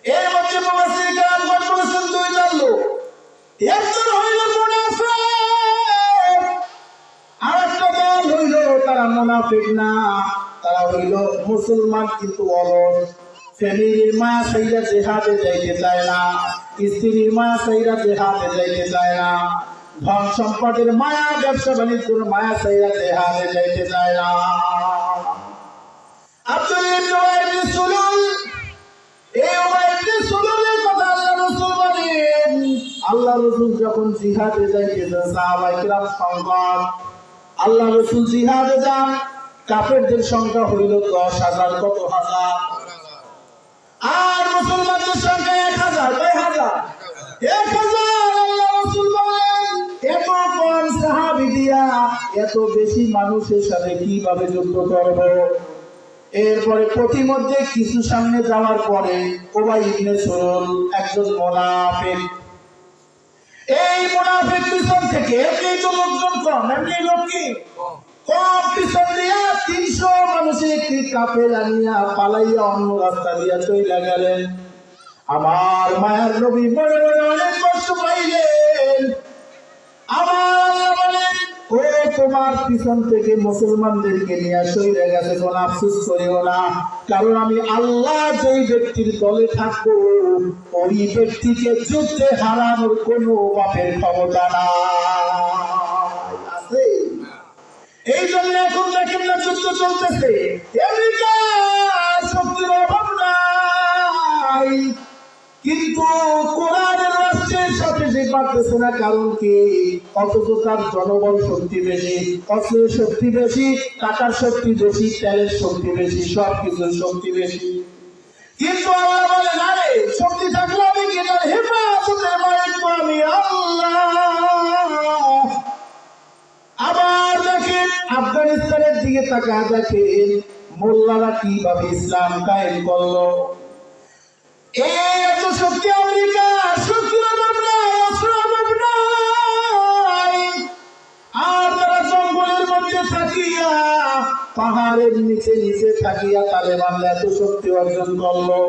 এর মধ্যে মুফাসসির কেরামগণ বলেছেন 2জন লোক। একজন হইল মুনাফিক, আরেকটা দল হইল তারা মুনাফিক না, তারা হইল মুসলমান কিন্তু অলস। ফ্যামিলির মায়া সাইরা জিহাদে যাইতে চায় না, স্ত্রীর মায়া সাইরা জিহাদে যাইতে চায় না, ধন সম্পদের মায়া ব্যবসা বাণিজ্যের মায়া সাইরা জিহাদে যাইতে চায় না। আব্দুল্লাহ ইবনে উবাই ইবনে সুলুল, এই উবাই ইবনে সুলুলের কথা আল্লাহ রাসূল বলেন, আল্লাহ রাসূল যখন জিহাদে যাইতেছেন সাহাবায়ে কেরাম সংবাদ, আল্লাহ রাসূল জিহাদে যান, কাফেরদের সংখ্যা হইল 10,000, কত হাজার, আর মুসলমানদের সংখ্যা 1,000, কয় হাজার, 1,000। আল্লাহ রাসূল বলেন এত কম সাহাবী দিয়া এত বেশি মানুষের সাথে কিভাবে যুদ্ধ করব। এরপরে প্রতিমধ্যে কিছু সামনে যাওয়ার পরে উবাই ইবনে সুলুল একজন মুনাফিক, এই মুনাফিক পিছন থেকে এমনি তো লোকজন কম, এমনি লোক কি কম, পিছন দিয়া 300 মানুষের একটি কাফেলা নিয়া পালাইয়া অন্য রাস্তা দিয়া চলে গেলেন। আমার মায়ের নবী মনে মনে অনেক কষ্ট পাইলেন। আমার আল্লাহ বলেন, ও তোমার পিছন থেকে মুসলমানদেরকে নিয়ে সইরে গেছে, কোন আফসোস করিও না, কারণ আমি আল্লাহ যেই ব্যক্তির দলে থাকবো ওই ব্যক্তিকে যুদ্ধে হারানোর কোনো বাপের ক্ষমতা নাই আছে। এই জন্য এখন দেখেন না যুদ্ধ চলতেছে, আমেরিকার শক্তির অভাব নাই, কিন্তু কোরআনের রাষ্ট্রের সাথে সে পারতেছে না। কারণ কি? অথচ তার জনবল শক্তি বেশি, অস্ত্রের শক্তি বেশি, টাকার শক্তি বেশি, তেলের শক্তি বেশি, সবকিছুর শক্তি বেশি। কিন্তু আল্লাহ বলে না রে, শক্তি থাকলে আমি কি তার হেফাজতের মালিক আমি আল্লাহ। আবার দেখেন আফগানিস্তানের দিকে তাকায় দেখেন মোল্লারা কিভাবে ইসলাম কায়েম করলো। এত শক্তি আমেরিকা, শক্তির অভাব নাই, অস্ত্রের অভাব নাই। আর তারা জঙ্গলের মধ্যে থাকিয়া, পাহাড়ের নিচে নিচে থাকিয়া তালেবানরা এত শক্তি অর্জন করলো।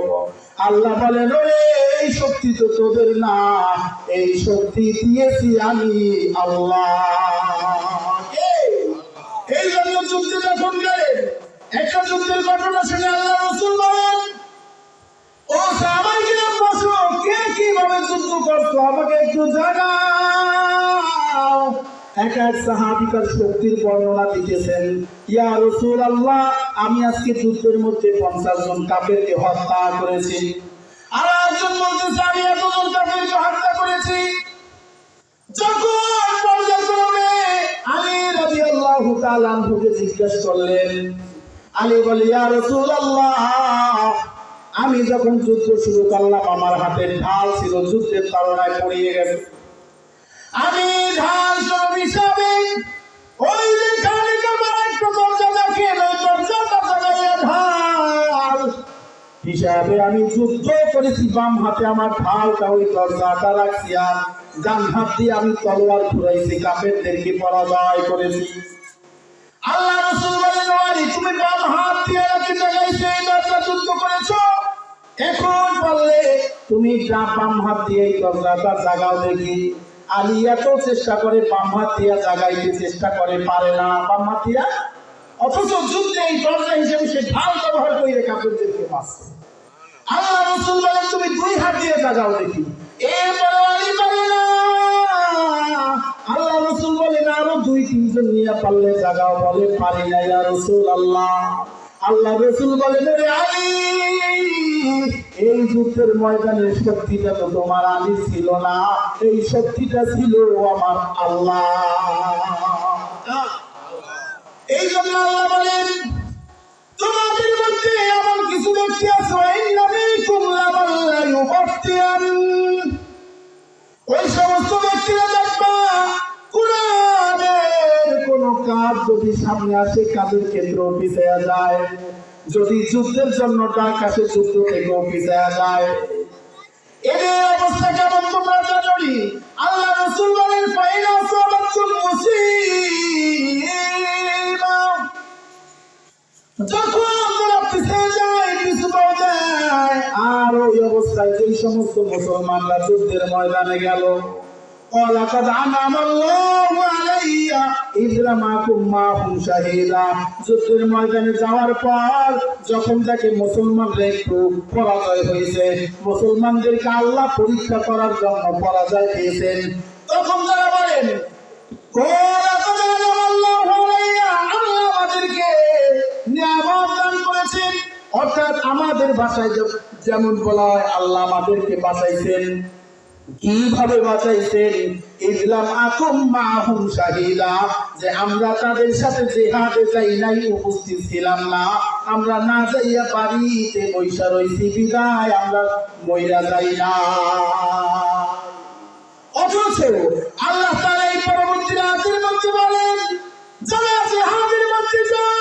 আল্লাহ বলেন, ওরে এই শক্তি তো তোদের না, এই শক্তি দিয়েছি আমি আল্লাহ। এই জন্য যুদ্ধে যখন গেলেন, একটা যুদ্ধের ঘটনা শুনে আল্লাহ রাসূল বলেন, ও সাহাবায়ে বসো, কে কিভাবে যুদ্ধ করছো আমাকে একটু জানাও। এক এক সাহাবীর শক্তির বর্ণনা দিতেছেন। ইয়া রাসূলুল্লাহ, আমি আজকে যুদ্ধের মধ্যে 50 জন কাফেরকে হত্যা করেছি। আর একজন বলতেছে আমি এতজন কাফেরকে হত্যা করেছি। যখন পর্যায়ক্রমে আলী রাদিয়াল্লাহু তাআলা আনহুকে জিজ্ঞেস করলেন, আলী বলে, ইয়া রাসূলুল্লাহ, আমি যখন যুদ্ধ শুরু করলাম আমার হাতে ঢাল ছিল, যুদ্ধের তাড়নায় পড়িয়ে গেছে। আমি ঢাল সব হিসাবে ওই যে খানিক আমার একটা দরজা দেখেন, ওই দরজাটা লাগাইয়া ঢাল হিসাবে আমি যুদ্ধ করেছি। বাম হাতে আমার ঢালটা ওই দরজাটা রাখছি, আর ডান হাত দিয়ে আমি তলোয়ার ঘুরাইছি, কাফেরদেরকে পরাজয় করেছি। আল্লাহ রাসূল বলেন, আলী তুমি বাম হাত দিয়ে রাখি লাগাইছো, এই দরজা যুদ্ধ করেছো, এখন বললে তুমি বাম হাত দিয়ে এই দরজাটা জাগাও দেখি। আলী এত চেষ্টা করে বাম হাত দিয়া জাগাইতে চেষ্টা করে, পারে না বাম হাত দিয়া, অথচ যুদ্ধে এই দরজা হিসেবে সে ঢাল ব্যবহার করে কাফেরদেরকে মারছে। আল্লাহ রাসূল বলেন, তুমি 2 হাত দিয়ে জাগাও দেখি। এরপরে আলী পারে না। আল্লাহ রাসূল বলেন, আরো 2-3 জন নিয়ে পারলে জাগাও, বলে পারি না ইয়া রাসূলুল্লাহ। আল্লাহ রাসূল বলেন, রে আলী, এই যুদ্ধের ময়দানের শক্তিটা তো তোমার আলী ছিল না, এই শক্তিটা ছিল আমার আল্লাহ। এই জন্য আল্লাহ বলেন, তোমাদের মধ্যে এমন কিছু ব্যক্তি আছে, ওই সমস্ত ব্যক্তিরা দেখবা কুরআনের কোন কাজ যদি সামনে আসে কাজের ক্ষেত্র পিছিয়ে যায়, যদি যুদ্ধের জন্য ডাক আসে যুদ্ধ থেকে পিছিয়ে যায়। এদের অবস্থা কেমন তোমরা জানি। আল্লাহ রাসূল বলেন, ফাইনা সাবাতুল মুসিবা, যখন তোমরা পিছিয়ে যায়, পিছু পাও যায়, আর ওই অবস্থায় যে সমস্ত মুসলমানরা যুদ্ধের ময়দানে গেল, ওয়ালাকাদ আনামাল্লাহু আলাইয়া ইযরামাকুম মাহুম শাহীদা, যুদ্ধের ময়দানে যাওয়ার পর যখন দেখে মুসলমানরা একটু পরাজয় হয়েছে, মুসলমানদেরকে আল্লাহ পরীক্ষা করার জন্য পরাজয় দিয়েছেন, তখন তারা বলেন, ওয়ালাকাদ আনামাল্লাহু আলাইয়া, আল্লাহ আমাদেরকে নিয়ামত দান করেছেন। অর্থাৎ আমাদের ভাষায় যেমন বলা হয়, আল্লাহ আমাদেরকে বাঁচাইছেন। কিভাবে বাঁচাইছেন? ইসলাম আকুম মাহুম শাহীদা, যে আমরা তাদের সাথে জিহাদে যাই নাই, উপস্থিত ছিলাম না, আমরা না যাইয়া বাড়িতে বৈশা রইছি, বিদায় আমরা মইরা যাই না। অথচ আল্লাহ তাআলা এই পরবর্তী আয়াতের মধ্যে বলেন, যারা জিহাদের মধ্যে যাও,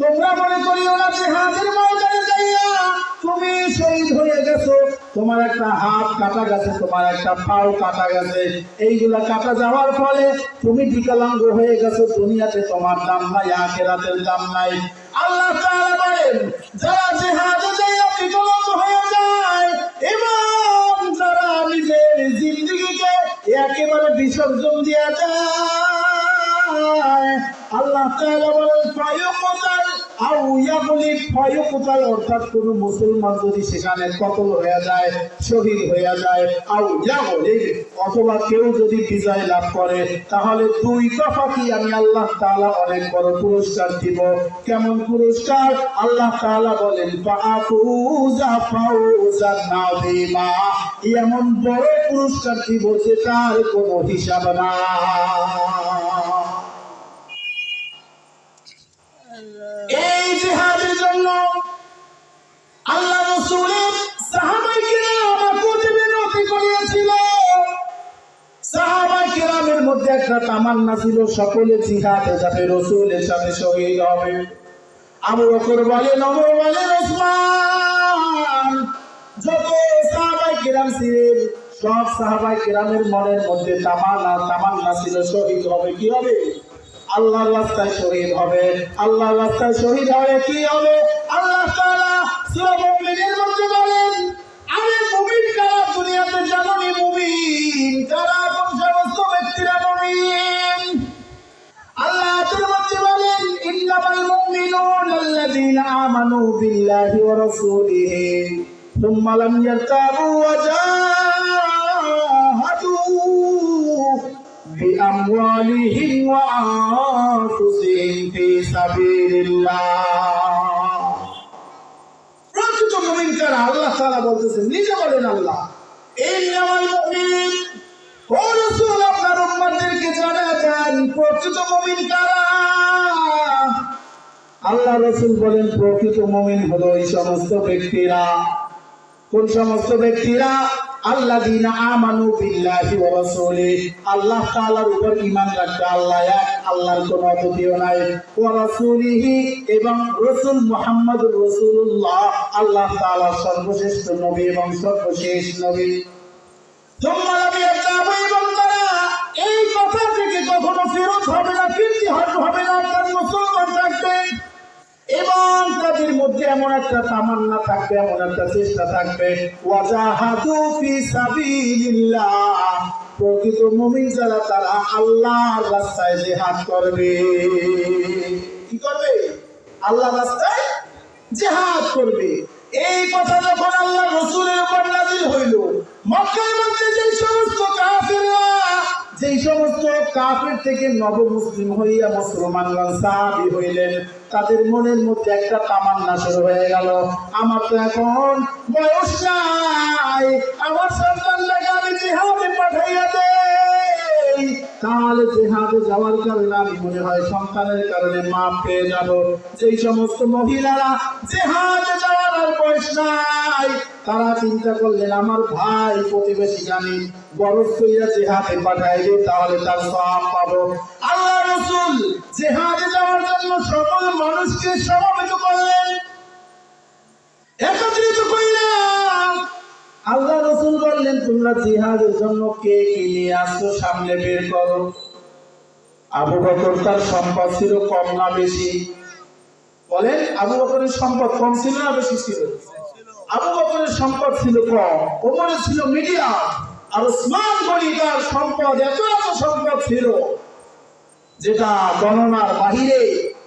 তোমরা মনে করিও না জিহাদের ময়দানে যাইয়া তুমি শহীদ হয়ে গেছো, তোমার একটা হাত কাটা গেছে, তোমার একটা পাও কাটা গেছে, এইগুলা কাটা যাওয়ার ফলে তুমি বিকলাঙ্গ হয়ে গেছো, দুনিয়াতে তোমার দাম নাই, আখিরাতের দাম নাই। আল্লাহ তাআলা বলেন, যারা জিহাদে যায় বিকলাঙ্গ হয়ে যায় এবং যারা নিজের জিন্দেগিকে একেবারে বিসর্জন দিয়ে যায়, আল্লাহ তাআলা বলেন ফায়ুকতাল আও ইয়াগলিব, ফায়ুকতাল অর্থাৎ কোন মুসলমান যদি সেখানে কতল হয়ে যায়, শহীদ হয়ে যায়, আও ইয়াগলিব অথবা কেউ যদি বিজয় লাভ করে, তাহলে দুই দফা কি আমি আল্লাহ তাআলা অনেক বড় পুরস্কার দিব। কেমন পুরস্কার? আল্লাহ তাআলা বলেন ফাআফুজা ফাউজান আযীমা, এমন বড় পুরস্কার দিব যেটার কোনো হিসাব নাই। এই জিহাদের জন্য আল্লাহ রাসূলের সাহাবায়ে কিরাম আমাকে বিনতি করিয়েছিল। সাহাবায়ে কিরামের মধ্যে একটা তামান্না ছিল, সকলে জিহাদে যাবে, রাসূলের সাথে শহীদ হবে। আবু বকর বলেন, ওমর বলেন, ওসমান, যত সাহাবায়ে কিরাম ছিলেন সব সাহাবায়ে কিরামের মনের মধ্যে তামান্না ছিল শহীদ হবে। কি হবে? আল্লাহর রাস্তায় শহীদ হবে। আল্লাহর রাস্তায় শহীদ হবে কি হবে? আল্লাহ তাআলা সূরা মুমিনের মধ্যে বলেন, আরে মুমিন কারা দুনিয়াতে জানোনি? মুমিন কারা? কোন সমস্ত ব্যক্তিরা মুমিন? আল্লাহ তার মধ্যে বলেন, ইন্নামাল মুমিনুনা আল্লাযীনা আমানু বিল্লাহি ওয়া রাসূলিহি সুম্মা লাম ইয়ারতাবু ওয়া জাহাদু বিআমওয়ালিহিম ওয়া আনফুসিহিম ফি সাবিলিল্লাহ। প্রকৃত মুমিন কারা? আল্লাহ তাআলা বলতেছেন, নিজে বলেন আল্লাহ, ইন্নামাল মুমিনুন, ও রাসূল আপনার উম্মতদেরকে জানাবেন প্রকৃত মুমিন কারা। আল্লাহ রাসূল বলেন, প্রকৃত মুমিন হলো এই সমস্ত ব্যক্তিরা। কোন সমস্ত ব্যক্তিরা? আল্লাযীনা আমানু বিল্লাহি ওয়া রাসূলিহি, আল্লাহ তাআলার উপর ঈমান রাখবে, আল্লাহ এক, আল্লাহর কোনো দ্বিতীয় নাই, ওয়া রাসূলিহি এবং রাসূল মুহাম্মদুর রাসূলুল্লাহ, আল্লাহ তাআলার সর্বশ্রেষ্ঠ নবী এবং সর্বশেষ নবী। সুম্মা লাম ইয়ারতাবু, এবং তারা এই কথা থেকে কখনো ফেরত হবে না, ফিরতি হবে না, তার মুসলমান থাকবে এবং তাদের মধ্যে এমন একটা তামান্না থাকবে, এমন একটা চেষ্টা থাকবে, ওয়াজাহাদু ফি সাবিলিল্লাহ, প্রকৃত মুমিন যারা তারা আল্লাহর রাস্তায় জিহাদ করবে। কি করবে? আল্লাহর রাস্তায় জিহাদ করবে। এই কথা যখন আল্লাহ রাসূলের উপর নাযিল হইল, মক্কার মধ্যে যেই সমস্ত কাফের থেকে নব মুসলিম হইয়া মুসলমানগণ সাহাবী হইলেন, তাদের মনের মধ্যে একটা তামান্না শুরু হয়ে গেল, আমার তো এখন বয়স নাই, আমার সন্তানটাকে আমি জিহাদে পাঠাইয়া দেই, তাহলে জিহাদে যাওয়ার কারণে আমি মনে হয় সন্তানের কারণে মাপ পেয়ে যাব। যেই সমস্ত মহিলারা জিহাদে যাওয়ার আর বয়স নাই, তারা চিন্তা করলেন আমার ভাই প্রতিবেশী জানি বরফ কইরা জিহাদে পাঠাইলে তাহলে তার সওয়াব পাবো। আল্লাহ রাসূল জিহাদে যাওয়ার জন্য সকল মানুষকে সমবেত করলেন, একত্রিত করলেন। আল্লাহ রাসূল বললেন, তোমরা জিহাদের জন্য কে কি নিয়ে আসছো সামনে বের করো। আবু বকর তার সম্পদ ছিল কম না বেশি? বলেন, আবু বকরের সম্পদ কম ছিল না বেশি ছিল? আবু বকরের সম্পদ ছিল কম, ওমরের ছিল মিডিয়াম, আর উসমান গনি তার সম্পদ এত সম্পদ ছিল যেটা গণনার বাহিরে।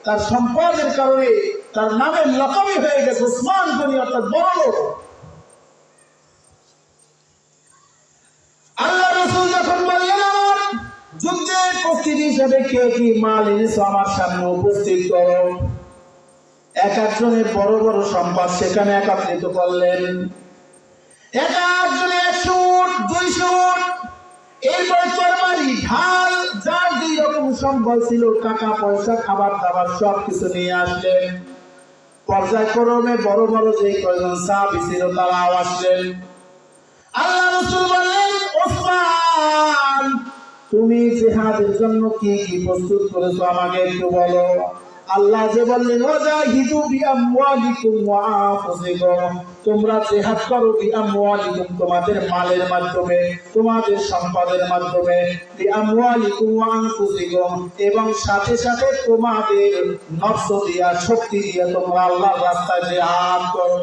তার সম্পদের কারণে তার নামের লকাবি হয়ে গেছে উসমান গনি, অর্থাৎ বড় লোক। আল্লাহ রাসূল যখন বললেন আমার যুদ্ধের প্রস্তুতি হিসেবে কে কি মাল এনেছো আমার সামনে উপস্থিত করো, এক একজনের বড় বড় সম্পদ সেখানে একত্রিত করলেন। এক একজনে 100 উট, 200 উট, এরপরে তরবারি, ঢাল, যার যেই রকম সম্পদ ছিল, টাকা পয়সা, খাবার দাবার সবকিছু নিয়ে আসলেন। পর্যায়ক্রমে বড় বড় যেই কয়েকজন সাহাবী ছিল তারাও আসলেন। আল্লাহ রাসূল বললেন, ওসমান তুমি জিহাদের জন্য কি কি প্রস্তুত করেছো আমাকে একটু বলো। আল্লাহ যে বললেন, ওয়াজাহিদু বিআমওয়ালিকুম ওয়া আনফুসিকুম, তোমরা জিহাদ করো বিআমওয়ালিকুম, তোমাদের মালের মাধ্যমে, তোমাদের সম্পদের মাধ্যমে, বিআমওয়ালিকুম ওয়া আনফুসিকুম, এবং সাথে সাথে তোমাদের নফস দিয়া, শক্তি দিয়ে তোমরা আল্লাহর রাস্তায় জিহাদ করো।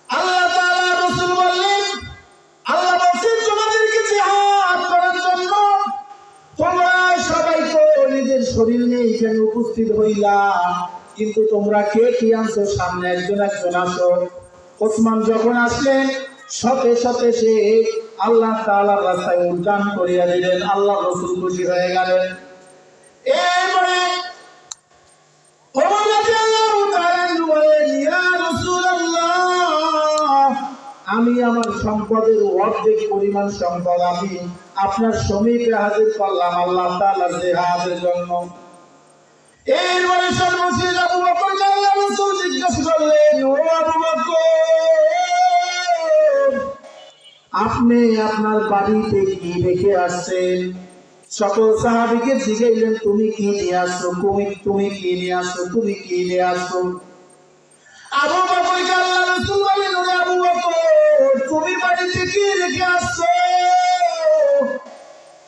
আল্লাহ তাআলা রাসূল বললেন, আল্লাহ বলেন তোমাদেরকে জিহাদ করার জন্য তোমরা সবাই তো নিজের শরীর নিয়ে এখানে উপস্থিত হইলা, কিন্তু তোমরা কে কি আনছো? সামনে একজন একজন আসো। ওসমান যখন আসলেন সাথে সাথে সে আল্লাহ তাআলার রাস্তায় উদ্যান করিয়া দিলেন। আল্লাহ রাসূল খুশি হয়ে গেলেন। এরপরে ওমর রাদিয়াল্লাহু তাআলা বলেন, ইয়া রাসূলুল্লাহ, আমি আমার সম্পদের অর্ধেক পরিমাণ সম্পদ আমি আপনার সমীপে হাজির করলাম আল্লাহ তাআলার জিহাদের জন্য। এরপরে সর্বশেষ আবু বকরকে আল্লাহ রাসূল জিজ্ঞাসা করলেন, ও আবু বকর, আপনি আপনার বাড়িতে কি রেখে আসছেন? সকল সাহাবীকে জিজ্ঞাসা, তুমি কি নিয়ে আসছো? তুমি কি নিয়ে আসছো? তুমি কি নিয়ে আসছো? আবু বকরকে আল্লাহ রাসূল বলেন, ও আবু বকর, তুমি বাড়িতে কি রেখে আসছো?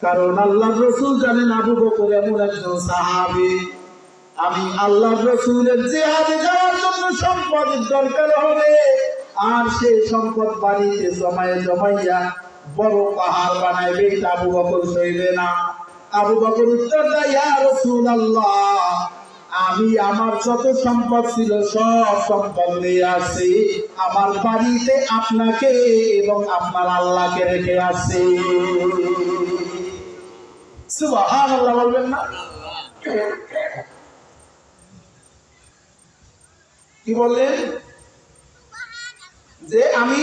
কারণ আল্লাহর রাসূল জানেন আবু বকর এমন একজন সাহাবী, আমি আল্লাহর রাসূলের জিহাদে যাওয়ার জন্য সম্পদের দরকার হবে, আর সেই সম্পদ বাড়িতে জমাইয়া বড় পাহাড় বানাইবে, আবু বকর সইবে না। আবু বকর উত্তর দেয়, ইয়া রাসূলুল্লাহ, আমি আমার যত সম্পদ ছিল সব সম্পদ নিয়ে আসি, আমার বাড়িতে আপনাকে এবং আপনার আল্লাহকে রেখে আসি। সুবহানাল্লাহ বলবেন না? কি বললেন? যে আমি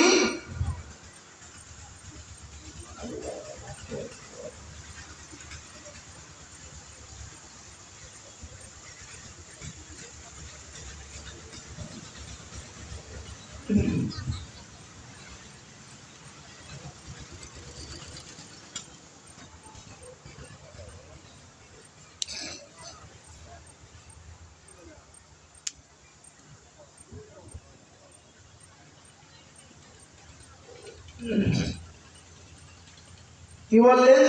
কি বললেন?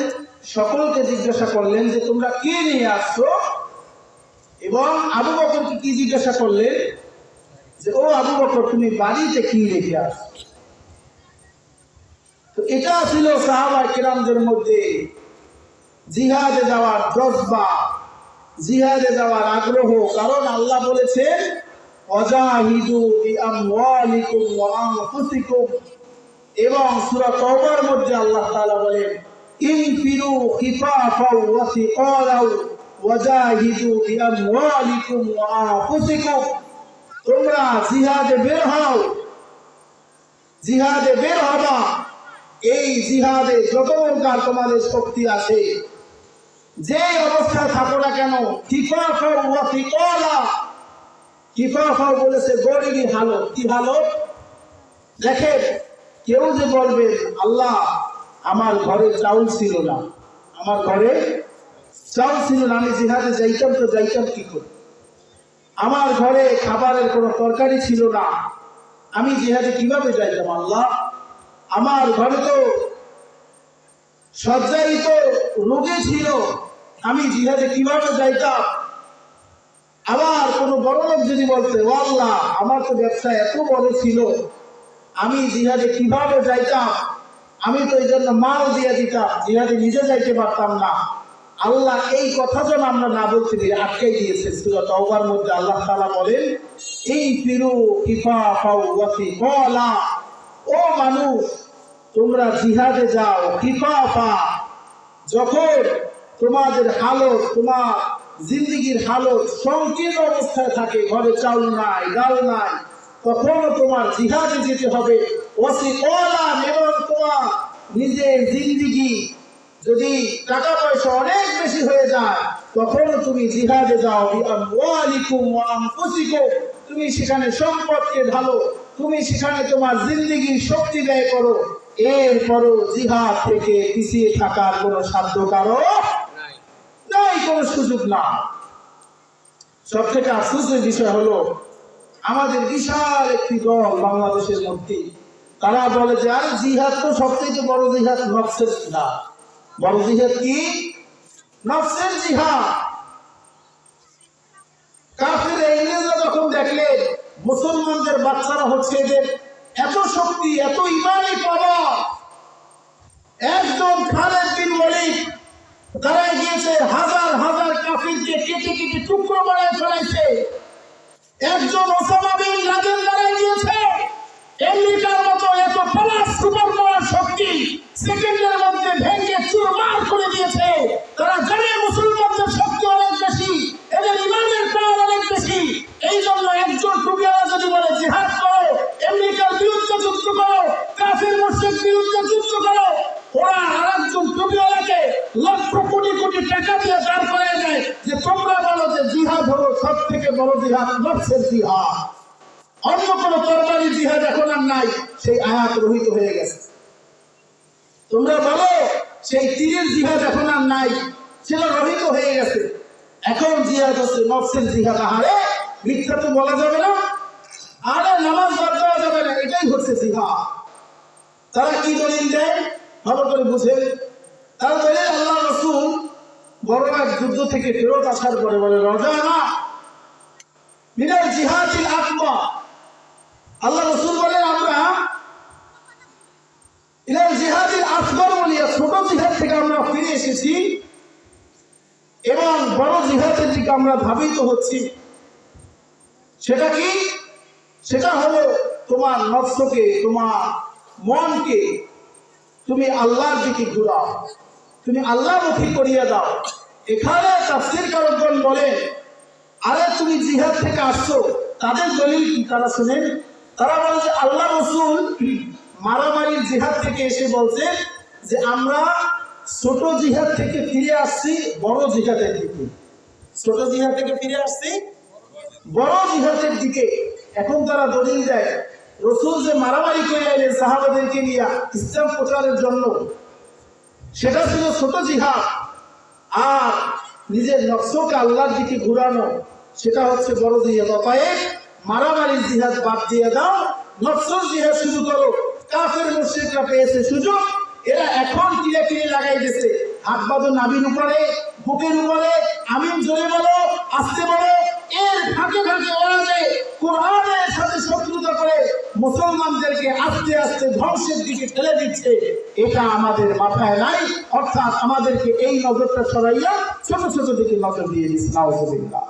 সকলকে জিজ্ঞাসা করলেন যে তোমরা কি নিয়ে আসছো, এবং আবু বকরকে কি জিজ্ঞাসা করলেন যে ও আবু বকর, তুমি বাড়িতে কি রেখে আসছো? তো এটা ছিল সাহাবা কিরামদের মধ্যে জিহাদে যাওয়ার জজবা, জিহাদে যাওয়ার আগ্রহ। কারণ আল্লাহ বলেছেন, ওয়াজাহিদু বিআমওয়ালিকুম ওয়া আনফুসিকুম, এবং সূরা তাওবার মধ্যে আল্লাহ তাআলা বলেন, ইনফিরু খিফাফাও ওয়া সিকালাও ওয়াজাহিদু বিআমওয়ালিকুম ওয়া আনফুসিকুম, তোমরা জিহাদে বের হও, জিহাদে বের হবা। এই জিহাদে যতবার তোমাদের শক্তি আছে, যে অবস্থায় থাকো না কেন, খিফাফাও ওয়া সিকালা, খিফাফাও বলেছে গরিবী হালত। কি হালত? দেখেন, কেউ যে বলবে আল্লাহ আমার ঘরে চাউল ছিল না, আমার ঘরে চাউল ছিল না, আমি জিহাদে যাইতাম তো যাইতাম কি করে? আমার ঘরে খাবারের কোনো তরকারি ছিল না, আমি জিহাদে কিভাবে যাইতাম? আল্লাহ আমার ঘরে তো সজ্জারিত রোগে ছিল, আমি জিহাদে কিভাবে যাইতাম? আবার কোনো বড় লোক যদি বলতে, ও আল্লাহ আমার তো ব্যবসা এত বড় ছিল, আমি জিহাদে কিভাবে যাইতাম? আমি তো এই জন্য মাল দিয়ে দিতাম, জিহাদে নিজে যাইতে পারতাম না। আল্লাহ এই কথা যেন আমরা না বলতে পারি আটকাই দিয়েছে। সূরা তাওবার মধ্যে আল্লাহ তাআলা বলেন, ইনফিরু খিফাফাও ওয়া সিকালা, ও মানুষ তোমরা জিহাদে যাও খিফাফা, যখন তোমাদের হালত, তোমার জিন্দেগীর হালত সংকীর্ণ অবস্থায় থাকে, ঘরে চাউল নাই, ডাল নাই, তখন তোমার জিহাদে যেতে হবে। ওয়াসিকালান, এবং তোমার নিজের জিন্দেগি যদি টাকা পয়সা অনেক বেশি হয়ে যায়, তখন তুমি জিহাদে যাও বিআমওয়ালিকুম ওয়া আনফুসিকুম, তুমি সেখানে সম্পদকে ঢালো, তুমি সেখানে তোমার জিন্দেগির শক্তি ব্যয় করো। এরপরও জিহাদ থেকে পিছিয়ে থাকার কোনো সাধ্য কারো নাই, কোনো সুযোগ না। সব থেকে আফসোসের বিষয় হলো আমাদের বিশাল একটি দল বাংলাদেশের মধ্যে, তারা বলে যে আরে জিহাদ তো সবচেয়ে বড় জিহাদ নফসের জিহাদ। বড় জিহাদ কি? নফসের জিহাদ। কাফের ইংরেজরা যখন দেখলেন মুসলমানদের বাচ্চারা হচ্ছে এদের এত শক্তি, এত ইমানি পাওয়ার, একজন খালিদ বিন ওয়ালিদ দাঁড়ায় গিয়েছে, হাজার হাজার কাফিরকে কেটে কেটে টুকরো বানায় ফেলাইছে। একজন ওসামা বিন লাদেন দাঁড়ায় গিয়েছে, আমেরিকার মতো এত প্লাস সুপার পাওয়ার শক্তি সেকেন্ডের মধ্যে ভেঙে চুরমার করে দিয়েছে। তারা জানে মুসলমানদের শক্তি অনেক বেশি, এদের ইমানের পাওয়ার অনেক বেশি। এই জন্য একজন টুপিওয়ালা যদি বলে জিহাদ করো, আমেরিকার বিরুদ্ধে যুদ্ধ করো, কাফির মুশরিক বিরুদ্ধে যুদ্ধ করো, ওরা আরেকজন টুপিওয়ালাকে লক্ষ কোটি কোটি টাকা দিয়ে দাঁড় করায় দেয় যে তোমরা বলো যে জিহাদ হলো সব থেকে বড় জিহাদ, নফসের জিহাদ। অন্য কোন তরবারি জিহাদ এখন আর নাই, সেই আয়াত রহিত হয়ে গেছে। তোমরা বলো সেই তীরের জিহাদ এখন আর নাই, সেটা রহিত হয়ে গেছে। এখন জিহাদ হচ্ছে নফসের জিহাদ। আরে মিথ্যা তো বলা যাবে না, আরে নামাজ বাদ দেওয়া যাবে না, এটাই হচ্ছে জিহাদ। তারা কি দলিল দেয় ভালো করে বুঝে। তারা বলে আল্লাহ রাসূল বড় এক যুদ্ধ থেকে ফেরত আসার পরে বলে রজানা মিনাল জিহাদিল আকবার। আল্লাহ রাসূল বলেন আমরা ইলাল জিহাদিল আসগর বলিয়া ছোট জিহাদ থেকে আমরা ফিরে এসেছি এবং বড় জিহাদের দিকে আমরা ধাবিত হচ্ছি। সেটা কি? সেটা হলো তোমার নফসকে, তোমার মনকে তুমি আল্লাহর দিকে ঘুরাও, তুমি আল্লাহমুখী করিয়ে দাও। এখানে তাফসীরকারগণ বলেন আরে তুমি জিহাদ থেকে আসছো, তাদের দলিল কি তারা শুনেন। তারা বলে যে আল্লাহ রাসূল মারামারির জিহাদ থেকে এসে বলছে যে আমরা ছোট জিহাদ থেকে ফিরে আসছি বড় জিহাদের দিকে। ছোট জিহাদ থেকে ফিরে আসছি বড় জিহাদের দিকে। এখন তারা দলিল দেয় রাসূল যে মারামারি করে এলেন সাহাবাদেরকে নিয়ে ইসলাম প্রচারের জন্য, সেটা ছিল ছোট জিহাদ। আর নিজের নফসকে আল্লাহর দিকে ঘুরানো সেটা হচ্ছে বড় জিহাদ। অতএব মারামারির জিহাদ বাদ দিয়ে দাও, নফসের জিহাদ শুরু করো। কাফের মুশরিকরা পেয়েছে সুযোগ, এরা এখন কিরে কিরে লাগাই দিয়েছে। হাত বাঁধো নাভির উপরে, বুকের উপরে, আমিন জোরে বলো, আস্তে বলো। এর ফাঁকে ফাঁকে ওরা যে কোরআনের সাথে শত্রুতা করে মুসলমানদেরকে আস্তে আস্তে ধ্বংসের দিকে ঠেলে দিচ্ছে, এটা আমাদের মাথায় নাই। অর্থাৎ আমাদেরকে এই নজরটা সরাইয়া ছোট ছোট দিকে নজর দিয়ে দিচ্ছে। নাউযুবিল্লাহ।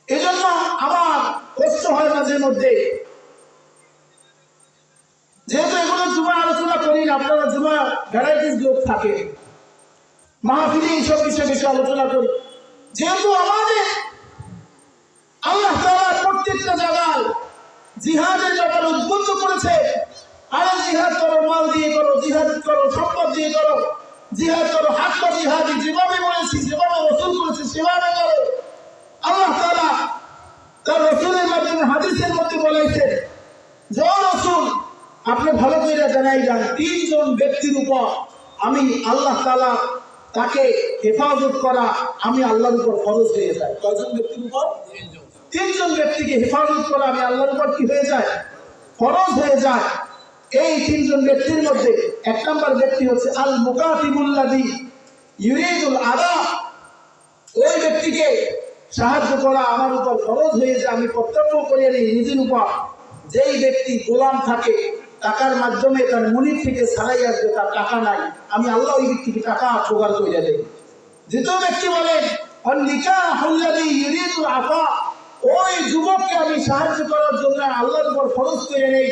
এজন্য আমার কষ্ট হয় মাঝে মধ্যে, যেহেতু এগুলো জুমা আলোচনা করি, আপনারা জুমা ভ্যারাইটিস লোক থাকে, মাহফিলে এইসব বিষয়ে বেশি আলোচনা করি। যেহেতু আমাদের আল্লাহ তাআলা প্রত্যেকটা জায়গায় জিহাদের ব্যাপারে উদ্বুদ্ধ করেছে, আরে জিহাদ করো, মাল দিয়ে করো, জিহাদ করো, সম্পদ দিয়ে করো, জিহাদ করো, হাক্কা জিহাদি, যেভাবে বলেছি, যেভাবে রাসূল করেছে সেভাবে করো। আল্লাহ তাআলা তার রাসূলের মাধ্যমে হাদিসের মধ্যে বলেছেন যে ও রাসূল আপনি ভালো করে জানাই যান, তিনজন ব্যক্তির উপর আমি আল্লাহ তাআলা তাকে হেফাজত করা আমি আল্লাহর উপর ফরজ হয়ে যায়। কয়জন ব্যক্তির উপর? তিনজন ব্যক্তিকে হেফাজত করা আমি আল্লাহর উপর কি হয়ে যায়? ফরজ হয়ে যায়। এই তিনজন ব্যক্তির মধ্যে এক নম্বর ব্যক্তি হচ্ছে আল মুকাতিবুল্লাযী ইউরিদুল আদা। ওই ব্যক্তিকে সাহায্য করা আমার উপর ফরজ হয়ে যায়, আমি কর্তব্য করিয়া নিই নিজের উপর। যেই ব্যক্তি গোলাম থাকে, টাকার মাধ্যমে তার মুনির থেকে ছাড়াই আসবে, তার টাকা নাই, আমি আল্লাহ ওই ব্যক্তিকে টাকা জোগাড় করে দেই। দ্বিতীয় ব্যক্তি বলেন নিকাহুল্লাযী ইউরিদুল আফা। ওই যুবককে আমি সাহায্য করার জন্য আল্লাহর উপর ফরজ করে নেই।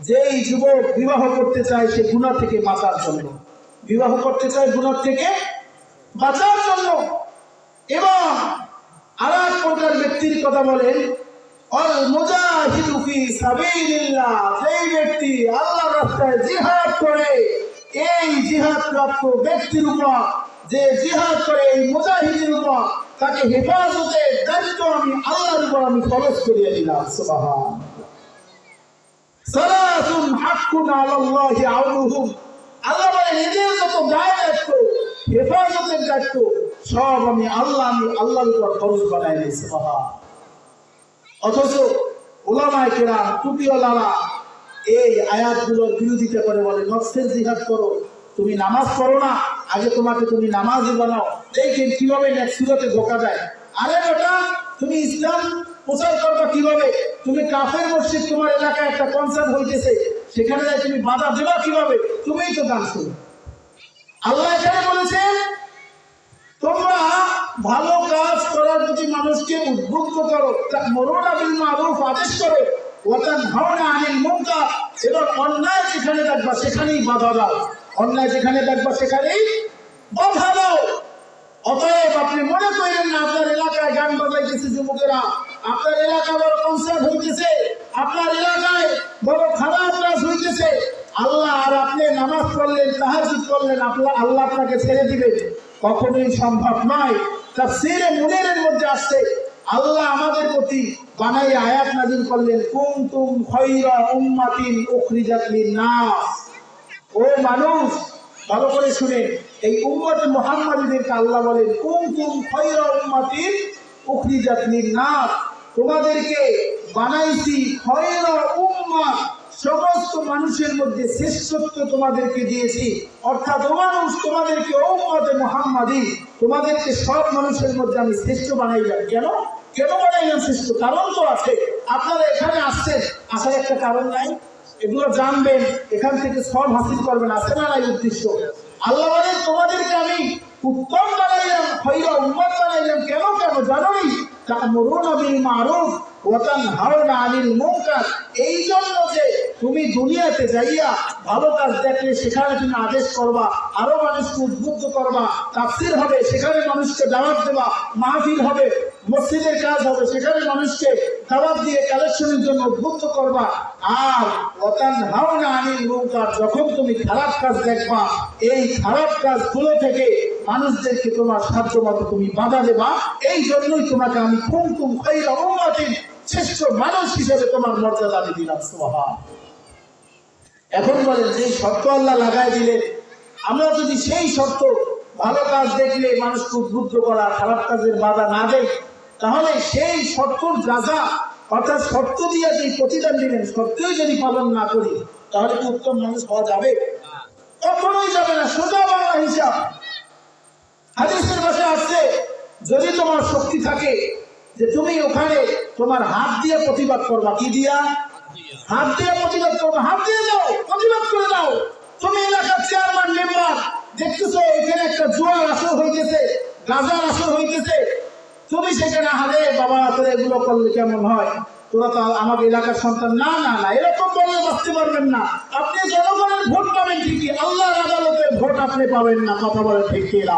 যেই যুবক বিবাহ করতে চায় সে গুনাহ থেকে বাঁচার জন্য, বিবাহ করতে চায় গুনাহ থেকে বাঁচার জন্য। এবং আর এক প্রকার ব্যক্তির কথা বলেন আল মুজাহিদু ফি সাবিলিল্লাহ। যেই ব্যক্তি আল্লাহর রাস্তায় জিহাদ করে, এই জিহাদ প্রাপ্ত ব্যক্তির উপর, যে জিহাদ করে এই মুজাহিদের উপর, তাকে হেফাজতের দায়িত্ব আমি আল্লাহর উপর আমি ফরজ করিয়ে দিলাম। সুবহানাল্লাহ। সালাতুন হাক্কুন আলাল্লাহি আউনুহুম। আল্লাহ বলেন এদের যত দায়িত্ব, হেফাজতের দায়িত্ব সব আমি আল্লাহর উপর ফরজ বানাই দিয়েছি। সুবহানাল্লাহ। অথচ ওলামায়ে কেরাম টুপিওয়ালারা এই আয়াতগুলোর বিরোধিতা করে বলে নফসের জিহাদ করো, তুমি নামাজ পড়ো না, আগে তোমাকে তুমি নামাজই বানাও। দেখেন কিভাবে নেক্সট সুরাতে ধোকা দেয়। আরে বেটা, তুমি ইসলাম প্রচার করবা কিভাবে? তুমি কাফের মসজিদ, তোমার এলাকায় একটা কনসার্ট হইতেছে, সেখানে যাই তুমি বাধা দেবা কিভাবে? তুমিই তো গান শুনো। আল্লাহ এখানে বলেছেন তোমরা ভালো কাজ করার প্রতি মানুষকে উদ্বুদ্ধ করো, তা'মুরুনা বিল মা'রুফ আদেশ করো, ওয়া তানহাউনা আনিল মুনকার, এবং অন্যায় যেখানে দেখবা সেখানেই বাধা দাও, অন্যায় যেখানে দেখবা সেখানেই বাধা দাও। অতএব আপনি মনে করেন না আপনার এলাকায় গান বাজাইতেছে যুবকেরা, আপনার এলাকায় বড় কনসার্ট হইতেছে, আপনার এলাকায় বড় খারাপ কাজ হইতেছে, আল্লাহ আর আপনি নামাজ পড়লেন, তাহাজ্জুদ করলেন, আল্লাহ আপনাকে ছেড়ে দিবেন? কখনোই সম্ভব নয়। তাফসীরে মুনীরের মধ্যে আসছে আল্লাহ আমাদের প্রতি বানাই আয়াত নাযিল করলেন, কুনতুম খায়রা উম্মাতিন উখরিজাত লিন-নাস। ও মানুষ, ভালো করে শুনে, এই উম্মতে মুহাম্মাদীদেরকে আল্লাহ বলেন কুনতুম খায়রা উম্মাতিন উখরিজাত লিন-নাস, তোমাদেরকে বানাইছি খায়রা উম্মাহ, সমস্ত মানুষের মধ্যে শ্রেষ্ঠত্ব তোমাদেরকে দিয়েছি। অর্থাৎ ও মানুষ, তোমাদেরকে উম্মতে মুহাম্মাদী, তোমাদেরকে সব মানুষের মধ্যে আমি শ্রেষ্ঠ বানাইলাম। কেন কেন বানাইলাম শ্রেষ্ঠ? কারণ তো আছে। আপনারা এখানে আসছেন, আসার একটা কারণ নাই? এগুলো জানবেন, এখান থেকে সব হাসিল করবেন, আছে না নাই উদ্দেশ্য? আল্লাহ বলেন তোমাদেরকে আমি উত্তম বানাইলাম, খায়রা উম্মাত বানাইলাম। কেন কেন জানোই? তা'মুরুনা বিল মা'রুফ ওয়া তানহাউনা আনিল মুনকার, এই জন্য যে তুমি দুনিয়াতে যাইয়া ভালো কাজ দেখলে সেখানে তুমি আদেশ করবা, আরো মানুষকে উদ্বুদ্ধ করবা, তাফসীর হবে সেখানে মানুষকে দাওয়াত দেবা, মাহফিল হবে, মসজিদের কাজ হবে সেখানে মানুষকে দাওয়াত দিয়ে কালেকশনের জন্য উদ্বুদ্ধ করবা। আর ওয়া তানহাউনা আনিল মুনকার, যখন তুমি খারাপ কাজ দেখবা, এই খারাপ কাজগুলো থেকে মানুষদেরকে তোমার সাধ্য মতো তুমি বাধা দেবা। এই জন্যই তোমাকে আমি কুনতুম খায়রা উম্মাতিন, শ্রেষ্ঠ মানুষ হিসেবে তোমার মর্যাদা আমি দিলাম। সুবহান। এখন বলেন, যে শর্ত আল্লাহ লাগাই দিলেন, আমরা যদি সেই শর্ত, ভালো কাজ দেখলে মানুষকে উদ্বুদ্ধ করা, খারাপ কাজের বাধা না দেয়, তাহলে সেই শর্তর যাজা, অর্থাৎ শর্ত দিয়ে যে প্রতিদান দিলেন, শর্তই যদি পালন না করি, তাহলে কি উত্তম মানুষ হওয়া যাবে? কখনোই যাবে না। সোজা বাংলা হিসাব। হাদিসের ভাষায় আসছে, যদি তোমার শক্তি থাকে যে তুমি ওখানে তোমার হাত দিয়ে প্রতিবাদ করবা, কি দিয়া? হাত দিয়ে প্রতিবাদ করবা, হাত দিয়ে দাও, প্রতিবাদ করে দাও। তুমি এলাকার চেয়ারম্যান মেম্বার, দেখতেছো এখানে একটা জুয়ার আসর হইতেছে, গাঁজার আসর হইতেছে, তুমি সেখানে হারে বাবা তোরা এগুলো করলে কেমন হয়, তোরা তো আমাকে এলাকার সন্তান, না না না, এরকম বললে বাঁচতে পারবেন না। আপনি জনগণের ভোট পাবেন ঠিকই, আল্লাহর আদালতের ভোট আপনি পাবেন না। কথা বলে ঠিক না?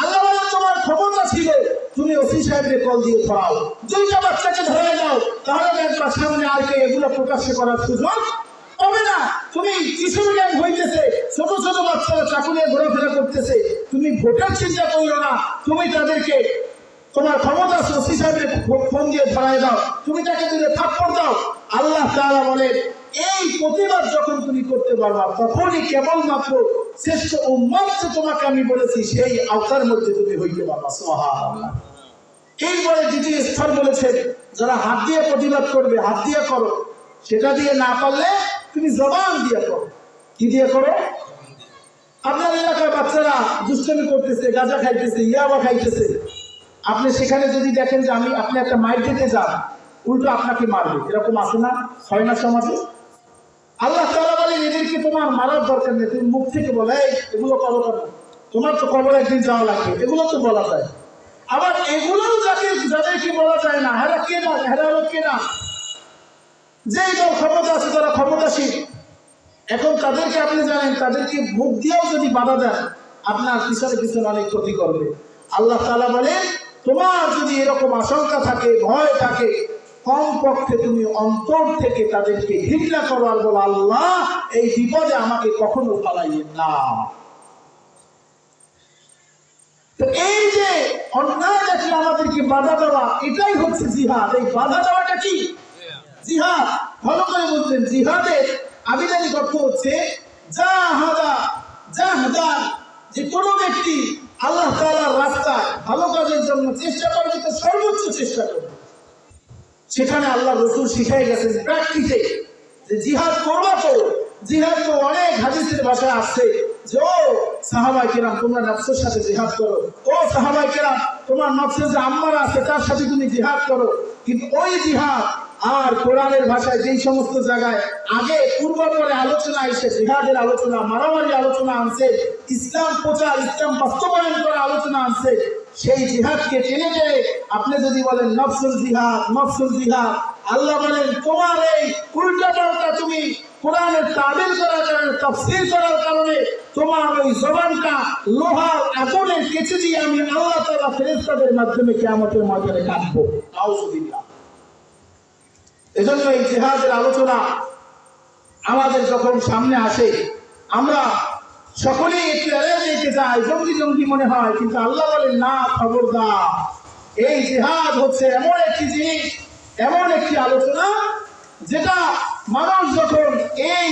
আল্লাহ বলেন তোমার ক্ষমতা ছিল, তুমি ওসি সাহেবকে কল দিয়ে ধরাও, দুইটা বাচ্চাকে ধরে দাও, তাহলে দেখবা সামনে আর কে এগুলো প্রকাশ্যে করার সুযোগ হবে না। তুমি কিশোর গ্যাং হইতেছে, ছোট ছোট বাচ্চারা চাকু নিয়ে ঘোরাফেরা করতেছে, তুমি ভোটের চিন্তা করো না, তুমি তাদেরকে, তোমার ক্ষমতা ওসি সাহেবের ফোন দিয়ে ধরাই দাও, তুমি তাকে দিলে থাপ্পড় দাও। আল্লাহ তাআলা বলেন এই প্রতিবাদ যখন তুমি করতে পারবা, তখনই কেবলমাত্র শ্রেষ্ঠ উম্মত তোমাকে আমি বলেছি সেই আওতার মধ্যে তুমি হইতে পারবা। সুবহানাল্লাহ। এইবারে দ্বিতীয় স্তর বলেছেন, যারা হাত দিয়ে প্রতিবাদ করবে, হাত দিয়ে করো, সেটা দিয়ে না পারলে তুমি জবান দিয়ে করো। কি দিয়ে করো? আপনার এলাকার বাচ্চারা দুষ্টামি করতেছে, গাঁজা খাইতেছে, ইয়াবা খাইতেছে, আপনি সেখানে যদি দেখেন যে আপনি একটা মাইর দিতে যান, উল্টো আপনাকে মারবে, এরকম আছে না? হয় না সমাজে? আল্লাহ তাআলা বলেন এদেরকে তোমার মারার দরকার নেই, তুমি মুখ থেকে বলে এগুলো করো কেন, তোমার তো কবরে একদিন যাওয়া লাগবে, এগুলো তো বলা যায়। আবার এগুলো যাদেরকে বলা যায় না, হেরা কে না, হেরা হলো কে না, যেই দল ক্ষমতা আছে তারা ক্ষমতাশীল। এখন তাদেরকে আপনি জানেন, তাদেরকে মুখ দিয়েও যদি বাধা দেন, আপনার পিছনে পিছনে অনেক ক্ষতি করবে। আল্লাহ তাআলা বলেন তোমার যদি এরকম আশঙ্কা থাকে, ভয় থাকে, কমপক্ষে তুমি অন্তর থেকে তাদেরকে ঘৃণা করো আর বলো আল্লাহ এই বিপদে আমাকে কখনো ফেলাইয়েন না। তো এই যে অন্যায় দেখলে আমাদেরকে বাধা দেওয়া, এটাই হচ্ছে জিহাদ। এই বাধা দেওয়াটা কি জিহাদ? ভালো করে বলতেন, জিহাদের আবিধানিক অর্থ হচ্ছে জাহাদান, যে কোনো ব্যক্তি আল্লাহ তাআলার রাস্তায় ভালো কাজের জন্য চেষ্টা করবে, তো সর্বোচ্চ চেষ্টা করবে, সেখানে আল্লাহ রসুল শিখাই গেছেন প্র্যাকটিসে যে জিহাদ করবা তো। জিহাদ তো অনেক হাদিসের ভাষায় আসছে যে ও সাহাবায়ে কেরাম তোমরা নফসের সাথে জিহাদ করো, ও সাহাবায়ে কেরাম তোমার নফসের যে আম্মারা আছে তার সাথে তুমি জিহাদ করো। কিন্তু ওই জিহাদ আর কোরআনের ভাষায় যেই সমস্ত জায়গায় আগে পূর্বাপরে আলোচনা এসে জিহাদের আলোচনা, মারামারি আলোচনা আনছে, ইসলাম প্রচার, ইসলাম বাস্তবায়ন করা আলোচনা আনছে, সেই জিহাদকে টেনে টেনে আপনি যদি বলেন নফসুল জিহাদ, নফসুল জিহাদ, আল্লাহ বলেন তোমার এই উল্টা পাল্টা তুমি কোরআনের তাবিল করার কারণে, তাফসীর করার কারণে তোমার ওই জবানটা লোহার আগুনে কেচে দিয়ে আমি আল্লাহ তাআলা ফেরেশতাদের মাধ্যমে কিয়ামতের ময়দানে কাটবো। নাউযুবিল্লাহ। এজন্য এই জিহাদের আলোচনা আমাদের যখন সামনে আসে আমরা সকলেই একটু এড়িয়ে যেতে চাই, জঙ্গি জঙ্গি মনে হয়, কিন্তু আল্লাহ বলেন না, খবরদার। এই জিহাদ হচ্ছে এমন একটি জিনিস, এমন একটি আলোচনা যেটা মানুষ যখন এই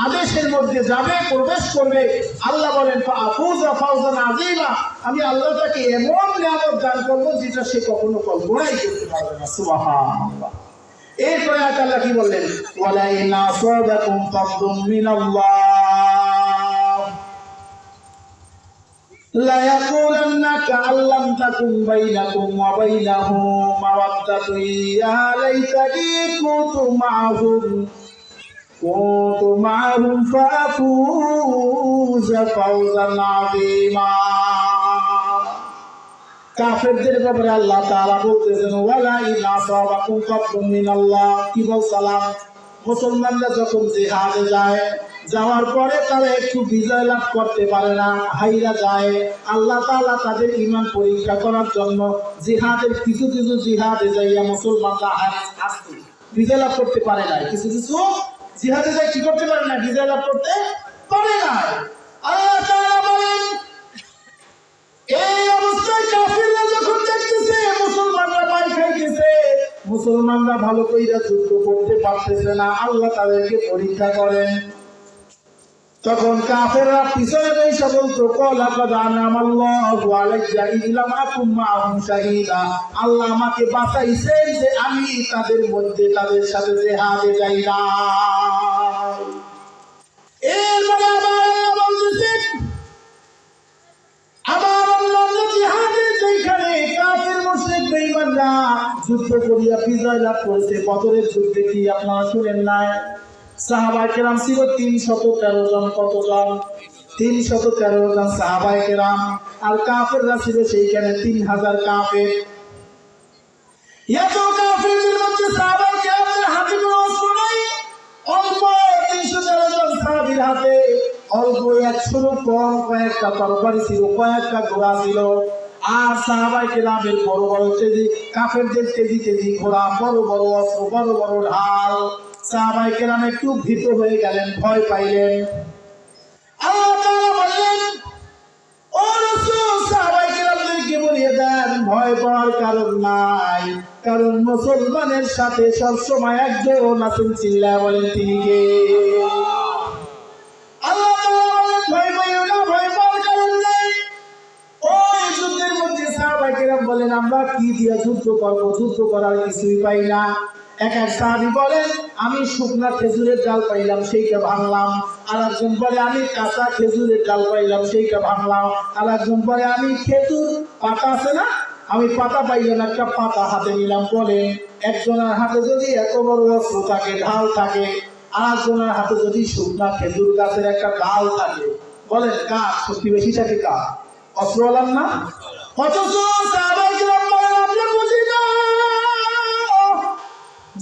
আদেশের মধ্যে যাবে, প্রবেশ করবে, আল্লাহ বলেন ফাউজা ফাউজান আযীমা, আমি আল্লাহ তাকে এমন নিয়ামত দান করবো যেটা সে কখনো কল্পনাই করতে পারবে না। সুবহানাল্লাহ। এরপরে আল্লাহ কি বললেন, ওয়ালা ইন আসাবাকুম ফাদলুম মিনাল্লাহ লা ইয়াকুলান্না কাআন লাম তাকুন বাইনাকুম ওয়া বাইনাহু মাওয়াদ্দাতুন ইয়া লাইতানি কুনতু মাআহুম ফাফুজা ফাওজান আযীমা। কাফেরদের ব্যাপারে আল্লাহ তাআলা বলতেছেন ওয়ালা ইন আসাবাকুম ফাদলুম মিনাল্লাহ, কি বলছিলাম, মুসলমানরা যখন জিহাদে যায়, যাওয়ার পরে তারা একটু বিজয় লাভ করতে পারে না, হাইরা যায়। আল্লাহ তাআলা তাদের ঈমান পরীক্ষা করার জন্য জিহাদের কিছু কিছু জিহাদে যাইয়া মুসলমানরা আসতে বিজয় লাভ করতে পারে না, কিছু কিছু জিহাদে যাই কি করতে পারে না, বিজয় লাভ করতে পারে না। আল্লাহ তাআলা বলেন এই অবস্থায় কাফিররা যখন দেখতেছে মুসলমানরা মার খাইতেছে, মুসলমানরা ভালো কইরা যুদ্ধ করতে পারতেছে না, আল্লাহ তাদেরকে পরীক্ষা করেন। তখন কাফেররা পিছনে বসে বলতো লাকাদ আনামাল্লাহু আলাইয়া ইয লাম আকুম মাআহুম শাহীদা, আল্লাহ আমাকে বাঁচাইছেন যে আমি তাদের মধ্যে তাদের সাথে জিহাদে যাই না। এরপরে আবার আল্লাহ বলতেছেন, আবার আল্লাহ জিহাদে যেখানে কাফের মুশরিক বেঈমানরা যুদ্ধ করিয়া বিজয় লাভ করেছে, বদরের যুদ্ধে কি আপনারা শুনেন নাই? সাহাবায়ে কেরাম ছিল 313 জন। কতজন? 313 জন সাহাবায়ে কেরাম। আর কাফেররা ছিল সেইখানে 3000 কাফের। এত কাফেরদের মধ্যে সাহাবায়ে কেরামদের হাতে কোনো অস্ত্র নাই, অল্প 313 জন সাহাবীর হাতে অল্প 100 কম কয়েকটা তরবারি ছিল, কয়েকটা ঘোড়া ছিল। আর সাহাবায়ে কেরামের বড় বড় তেজি, কাফেরদের তেজি তেজি ঘোড়া, বড় বড় অস্ত্র, বড় বড় ঢাল। সাহাবায়ে কেরাম একটু ভীত হয়ে গেলেন, ভয় পাইলেন। আল্লাহ তাআলা বললেন, ও রাসূল সাহাবায়ে কেরামদেরকে বলিয়ে দেন ভয় পাওয়ার কারণ নাই, কারণ মুসলমানের সাথে সব সময় একজন আছেন, চিল্লায় বলেন তিনি কে? আল্লাহ তাআলা বলেন ভয় পাইও না, ভয় পাওয়ার কারণ নাই। ওই যুদ্ধের মধ্যে সাহাবায়ে কেরাম বলেন আমরা কি দিয়ে যুদ্ধ করব, যুদ্ধ করার কিছুই পাই না। এক এক সাহাবী বলেন আমি শুকনা খেজুরের ডাল পাইলাম সেইটা ভাঙলাম, আর একজন বলে আমি কাঁচা খেজুরের ডাল পাইলাম সেইটা ভাঙলাম, আর একজন বলে আমি খেজুর পাতা আছে না, আমি পাতা পাইলাম, একটা পাতা হাতে নিলাম। বলে একজনের হাতে যদি এত বড় অস্ত্র থাকে, ঢাল থাকে, আর একজনের হাতে যদি শুকনা খেজুর গাছের একটা ডাল থাকে, বলেন কার শক্তি বেশি থাকে? কার? অস্ত্রওয়ালার না? অথচ সাহাবায়ে কেরাম বলেন আমরা বুঝি না।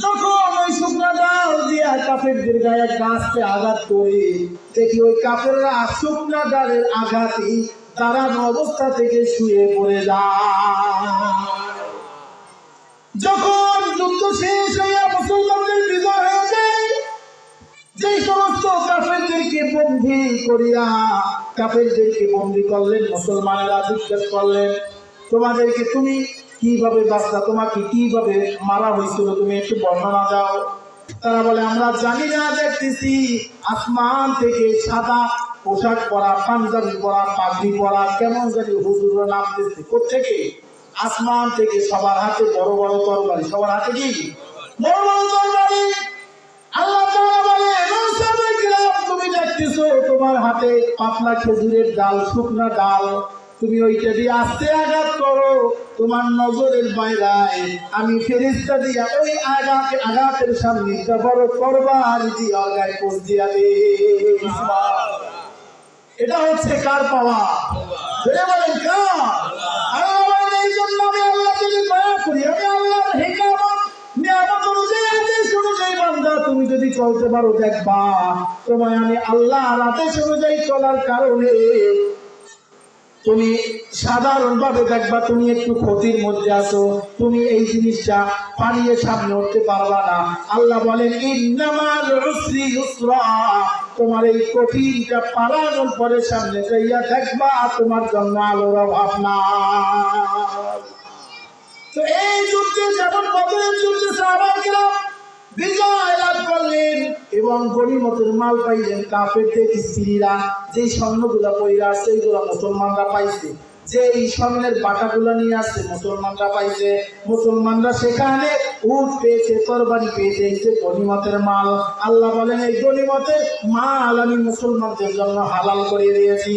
যখন ওই শুকনা ডাল দিয়া কাফেরদের গায়ে গাছতে আঘাত করে, দেখি ওই কাফেররা শুকনা ডালের আঘাতে দাঁড়ানো অবস্থা থেকে শুয়ে পড়ে যায়। যখন যুদ্ধ শেষ হইয়া মুসলমানদের বিজয় হয়ে যায়, যে সমস্ত কাফেরদেরকে বন্দী করিয়া কাফেরদেরকে বন্দী করলেন, মুসলমানেরা জিজ্ঞেস করলেন তোমাদেরকে তুমি কিভাবে বাঁচলা, তোমাকে কিভাবে মারা হয়েছিল, তুমি একটু বর্ণনা দাও। তারা বলে আমরা জানি না, দেখতেছি আসমান থেকে সাদা পোশাক পরা, পাঞ্জাবি পরা, পাগড়ি পরা কেমন জানি হুজুররা নামতেছে। কোত্থেকে? আসমান থেকে। সবার হাতে বড় বড় তরবারি। সবার হাতে কি? বড় বড় তরবারি। আল্লাহ তাআলা বলে, সাহাবায়ে কিরাম, তুমি দেখতেছো তোমার হাতে পাতলা খেজুরের ডাল, শুকনা ডাল, তুমি ওইটা দিয়ে আস্তে আঘাত করো, তোমার নজরের বাইরায় আমি ফেরেশতা দিয়া ওই আঘাতের সামনে একটা বড় তরবারি দিয়ে আগায় পোষ দিয়া দে। এটা হচ্ছে কার পাওয়া? জোরে বলেন কার? আল্লাহ বলেন, এই জন্য আমি আল্লাহ যদি দয়া করি, আমি আল্লাহর হিকমত নিয়ামত অনুযায়ী আদেশ অনুযায়ী বান্দা তুমি যদি চলতে পারো, দেখবা তোমায় আমি আল্লাহর আদেশ অনুযায়ী চলার কারণে তুমি সাধারণভাবে দেখবা তুমি একটু ক্ষতির মধ্যে আছো, তুমি এই জিনিসটা পারিয়ে সামনে উঠতে পারবা না। আল্লাহ বলেন, ইন্নামাল উসরি ইউসরা, তোমার এই কঠিনটা পারানোর পরে সামনে যাইয়া দেখবা তোমার জন্য আলোর অভাব নাই। তো এই যুদ্ধে যেমন বদরের যুদ্ধে সাহাবায়ে কিরাম বিজয় লাভ করলেন এবং গনিমতের মাল পাইলেন, কাফেরদের স্ত্রীরা যে স্বর্ণগুলা পইরা আছে এইগুলা মুসলমানরা পাইছে, যে এই স্বর্ণের বাটাগুলা নিয়ে আসছে মুসলমানরা পাইছে। মুসলমানরা সেখানে উট পেয়েছে, তরবারি পেয়েছে, এই যে গনিমতের মাল। আল্লাহ বলেন, এই গনিমতের মাল আমি মুসলমানদের জন্য হালাল করে দিয়েছি।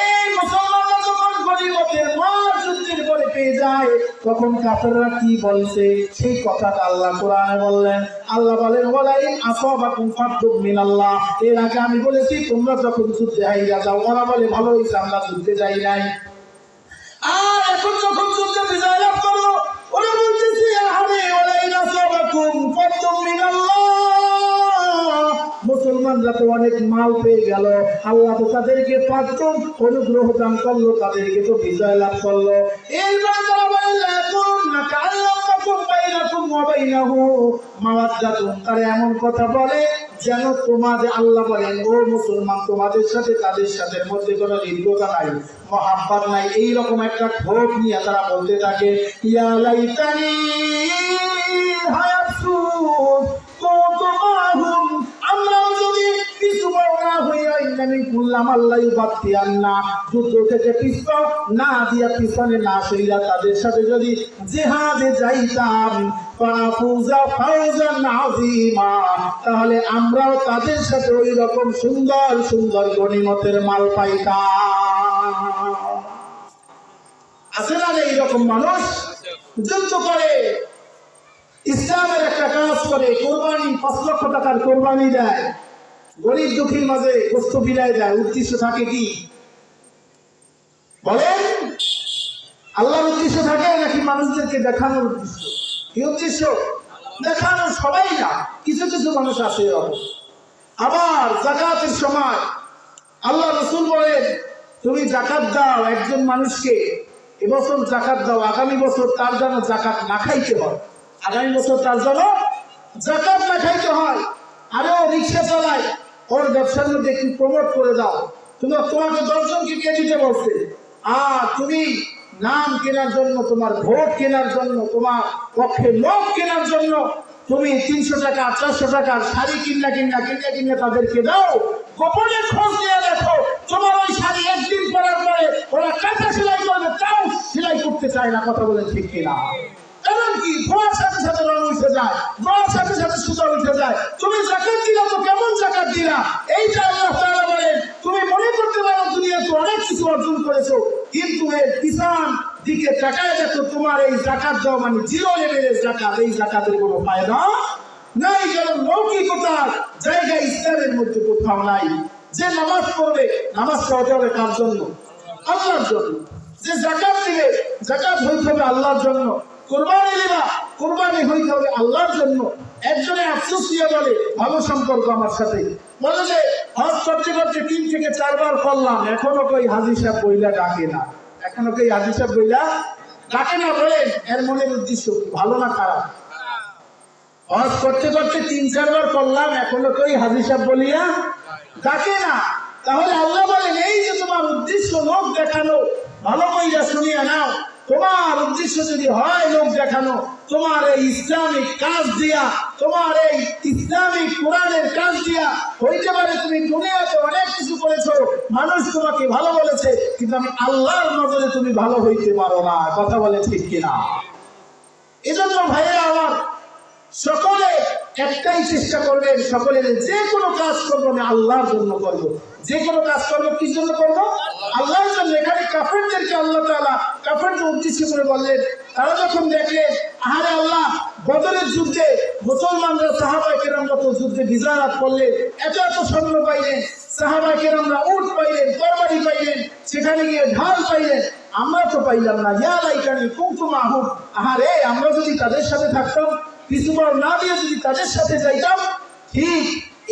এই মুসলমানরা যখন গনিমতের মাল যুদ্ধের পরে পেয়ে যায়, তখন কাফেররা কি বলছে সেই কথাটা আল্লাহ কোরআনে বললেন। আল্লাহ বলেন, ওয়ালাইন আসাবাকুম ফাদলুম মিনাল্লাহ, এর আগে আমি বলেছি তোমরা যখন যুদ্ধে হাইরা যাও, ওরা বলে ভালো হইছে আমরা যুদ্ধে যাই নাই। আর এখন যখন যুদ্ধে বিজয় লাভ করো, ওরা বলতেছে আরে ওয়ালাইন আসাবাকুম ফাদলুম মিনাল্লাহ, মুসলমানরা তো অনেক মাল পেয়ে গেল, আল্লাহ তো তাদেরকে পাঁচজন অনুগ্রহ দান করলো, তাদেরকে তো বিজয় লাভ করলো। এইবার তারা বললেন, তারা এমন কথা বলে যেন তোমাদের আল্লাহ বলেন, ও মুসলমান, তোমাদের সাথে তাদের সাথে মধ্যে কোনো হৃদ্যতা নাই, মহাব্বত নাই, এইরকম একটা ক্ষোভ নিয়ে তারা বলতে থাকে, ইয়া লাইতানি হায়াতুন কুনতু মাহুম, আমরাও যদি কিছু না হইয়া ইন্নানি কুল্লাম আল্লাহ ইউবাতিয়ান না, যুদ্ধ থেকে পিছন না দিয়া পিছনে না সইরা তাদের সাথে যদি জিহাদে যাইতাম, ফাফুজা ফাওজান আযীমা, তাহলে আমরাও তাদের সাথে ওই রকম সুন্দর সুন্দর গনিমতের মাল পাইতাম। আছে না এইরকম মানুষ যুদ্ধ করে, ইসলামের একটা কাজ করে, কোরবানি 5 লক্ষ টাকার কোরবানি দেয়, গরিব দুঃখীর মাঝে গোস্ত বিলাই দেয়, উদ্দেশ্য থাকে কি বলেন? আল্লাহর উদ্দেশ্য থাকে নাকি মানুষদেরকে দেখানোর উদ্দেশ্য? কি উদ্দেশ্য? দেখানো। সবাই না, কিছু কিছু মানুষ আছে এরকম। আবার যাকাতের সময় আল্লাহ রাসূল বলেন, তুমি যাকাত দাও একজন মানুষকে, এবছর যাকাত দাও, আগামী বছর তার যেন যাকাত না খাইতে হয়, আগামী বছর তার জন্য যাকাত না খাইতে হয়। আরে ও রিক্সা চালায়, ওর ব্যবসার মধ্যে একটু প্রমোট করে দাও, তোমাকে 10 জনকে কে দিতে বলছে, আর তুমি নাম কেনার জন্য, তোমার ভোট কেনার জন্য, তোমার পক্ষে লোক কেনার জন্য তুমি 300 টাকা 400 টাকার শাড়ি কিনে তাদেরকে দাও, গোপনে খোঁজ নিয়ে দেখো তোমার ওই শাড়ি একদিন পরার পরে ওরা কাঁচা সেলাই করবে, তাও সেলাই করতে চায় না। কথা বলেন ঠিক কিনা? কারণ কি, ধোয়ার সাথে সাথে রং উঠে যায়, ধোয়ার সাথে সাথে সুতা উঠে যায়। তুমি যাকাত দিলা তো কেমন যাকাত দিলা? এইটা আল্লাহ তাআলা বলেন, তুমি মনে করতে পারো দুনিয়াতে অনেক কিছু অর্জন করেছো, কিন্তু এর পিছন দিকে তাকায় দেখো, তোমার এই যাকাত দাও মানে 0 লেভেলের যাকাত, এই যাকাতের কোনো ফায়দা নাই। কারণ লৌকিকতার জায়গা ইসলামের মধ্যে কোথাও নাই। যে নামাজ পড়বে, নামাজ পড়তে হবে কার জন্য? আল্লাহর জন্য। যে যাকাত দিবে, যাকাত হইতে হবে আল্লাহর জন্য। কুরবানি দিবা, কুরবানি হইতে হবে আল্লাহর জন্য। একজনে আফসোস দিয়ে বলে, ভালো সম্পর্ক আমার সাথে, বলে যে হজ করতে করতে 3 থেকে 4 বার করলাম, এখনো কই হাজী সাহেব বইলা ডাকে না, এখনো কই হাজী সাহেব বইলা ডাকে না। বলেন এর মনের উদ্দেশ্য ভালো না খারাপ? হজ করতে করতে 3-4 বার করলাম, এখনো কই হাজী সাহেব বলিয়া ডাকে না। তাহলে আল্লাহ বলেন, এই যে তোমার উদ্দেশ্য লোক দেখানো, ভালো কইরা শুনিয়া নাও। তোমার উদ্দেশ্য যদি হয় লোক দেখানো, তোমার এই ইসলামিক কাজ দিয়া, তোমার এই ইসলামিক কোরআনের কাজ দিয়া হইতে পারে তুমি দুনিয়াতে অনেক কিছু করেছো, মানুষ তোমাকে ভালো বলেছে, কিন্তু আমি আল্লাহর নজরে তুমি ভালো হইতে পারো না। কথা বলে ঠিক কিনা? এজন্য ভাইয়া আমার, সকলে একটাই চেষ্টা করবেন, সকলের যে কোনো কাজ করবো আমি আল্লাহর জন্য করব। যে কোনো কাজ করবো কি জন্য করবো? আল্লাহর জন্য। এখানে কাফেরদেরকে আল্লাহ তাআলা কাফেরদের উদ্দেশ্য করে বললেন, তারা যখন দেখলেন আহারে আল্লাহ বদরের যুদ্ধে মুসলমানরা সাহাবায়ে কেরামরা তো যুদ্ধে বিজয় লাভ করলেন, এত এত স্বর্ণ পাইলেন, সাহাবায়ে কেরামরা উট পাইলেন, তরবারি পাইলেন, সেখানে গিয়ে ঢাল পাইলেন, আমরা তো পাইলাম না। ইয়া লাইকানি কুনতু মাহুম, আহারে আমরা যদি তাদের সাথে থাকতাম, পিছুবার না দিয়ে যদি তাদের সাথে যাইতাম। ঠিক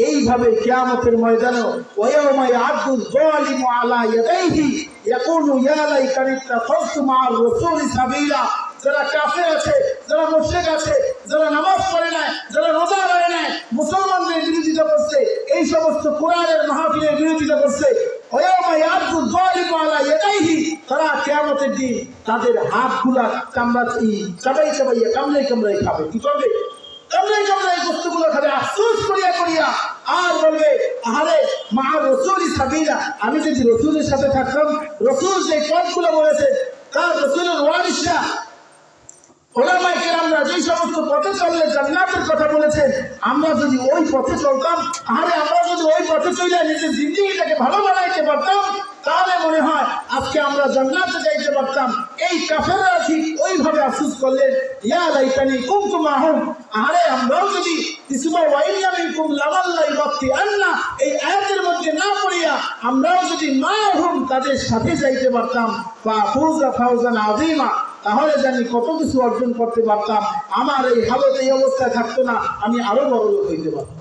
এইভাবে কিয়ামতের ময়দানে ওয়ায়াউমা ইয়াদুল যালিমু আলা ইয়াদাইহি ইয়াকুলু ইয়া লাইতানি ইত্তাখাযতু মা'আর রাসূলি সাবিলা। যারা কাফের আছে, যারা মুশরিক আছে, যারা নামাজ পড়ে না, যারা রোজা রাখে না, মুসলমানদের বিরোধিতা করছে, এই সমস্ত কোরআনের মাহফিলের বিরোধিতা করছে, ওয়ায়াউমা ইয়াদুল যালিমু আলা ইয়াদাইহি, তারা কিয়ামতের দিন তাদের হাতগুলা চাবাই চাবাইয়া কামড়াই খাবে। কি করবে? কামড়াই বস্তুগুলো খাবে, আফসোস করিয়া করিয়া, আর বলবে আহারে মা রসুলি সাবিলা, আমি যদি রসুলের সাথে থাকতাম, রসুল যে পথগুলো বলেছে তার রসুলের ওয়ারিসরা ওলামায়ে কেরামরা যে সমস্ত পথে চললে জান্নাতের কথা বলেছেন, আমরা যদি ওই পথে চলতাম, আরে আমরা যদি ওই পথে চলে নিজের জিন্দেগিটাকে ভালো বানাইতে পারতাম, তাহলে মনে হয় আজকে আমরা জান্নাতে যাইতে পারতাম। এই কাফেররা ঠিক ওইভাবে আফসোস করলেন, ইয়া লাইতানি কুনতু মাহুম, আরে আমরাও যদি তিসমা ওয়াইয়া মিনকুম লামাল্লাই ওয়াক্তি আন্না, এই আয়াতের মধ্যে না পড়িয়া আমরাও যদি মাহুম তাদের সাথে যাইতে পারতাম, ফাউজা ফাউজান আযীমা, তাহলে জানি কত কিছু অর্জন করতে পারতাম, আমার এই হালত এই অবস্থায় থাকতো না, আমি আরো বড় লোক হইতে পারতাম।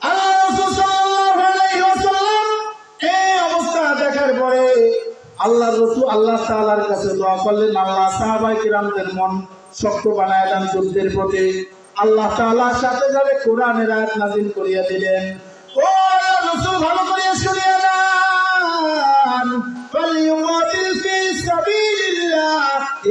আল্লাহ রাসূল সাল্লাল্লাহু আলাইহি ওয়াসাল্লাম এই অবস্থা দেখার পরে আল্লাহ রাসূল আল্লাহ তাআলার কাছে দোয়া করলেন, আল্লাহ সাহাবায়ে কিরামদের মন শক্ত বানায় দেন যুদ্ধের প্রতি। আল্লাহ তাআলার সাথে সাথে কোরআনের আয়াত নাযিল করিয়া দিলেন। ও আল্লাহ রাসূল ভালো করে শুনিয়ে নেন, ফালইউকাতিল ফি সাবিলিল্লাহ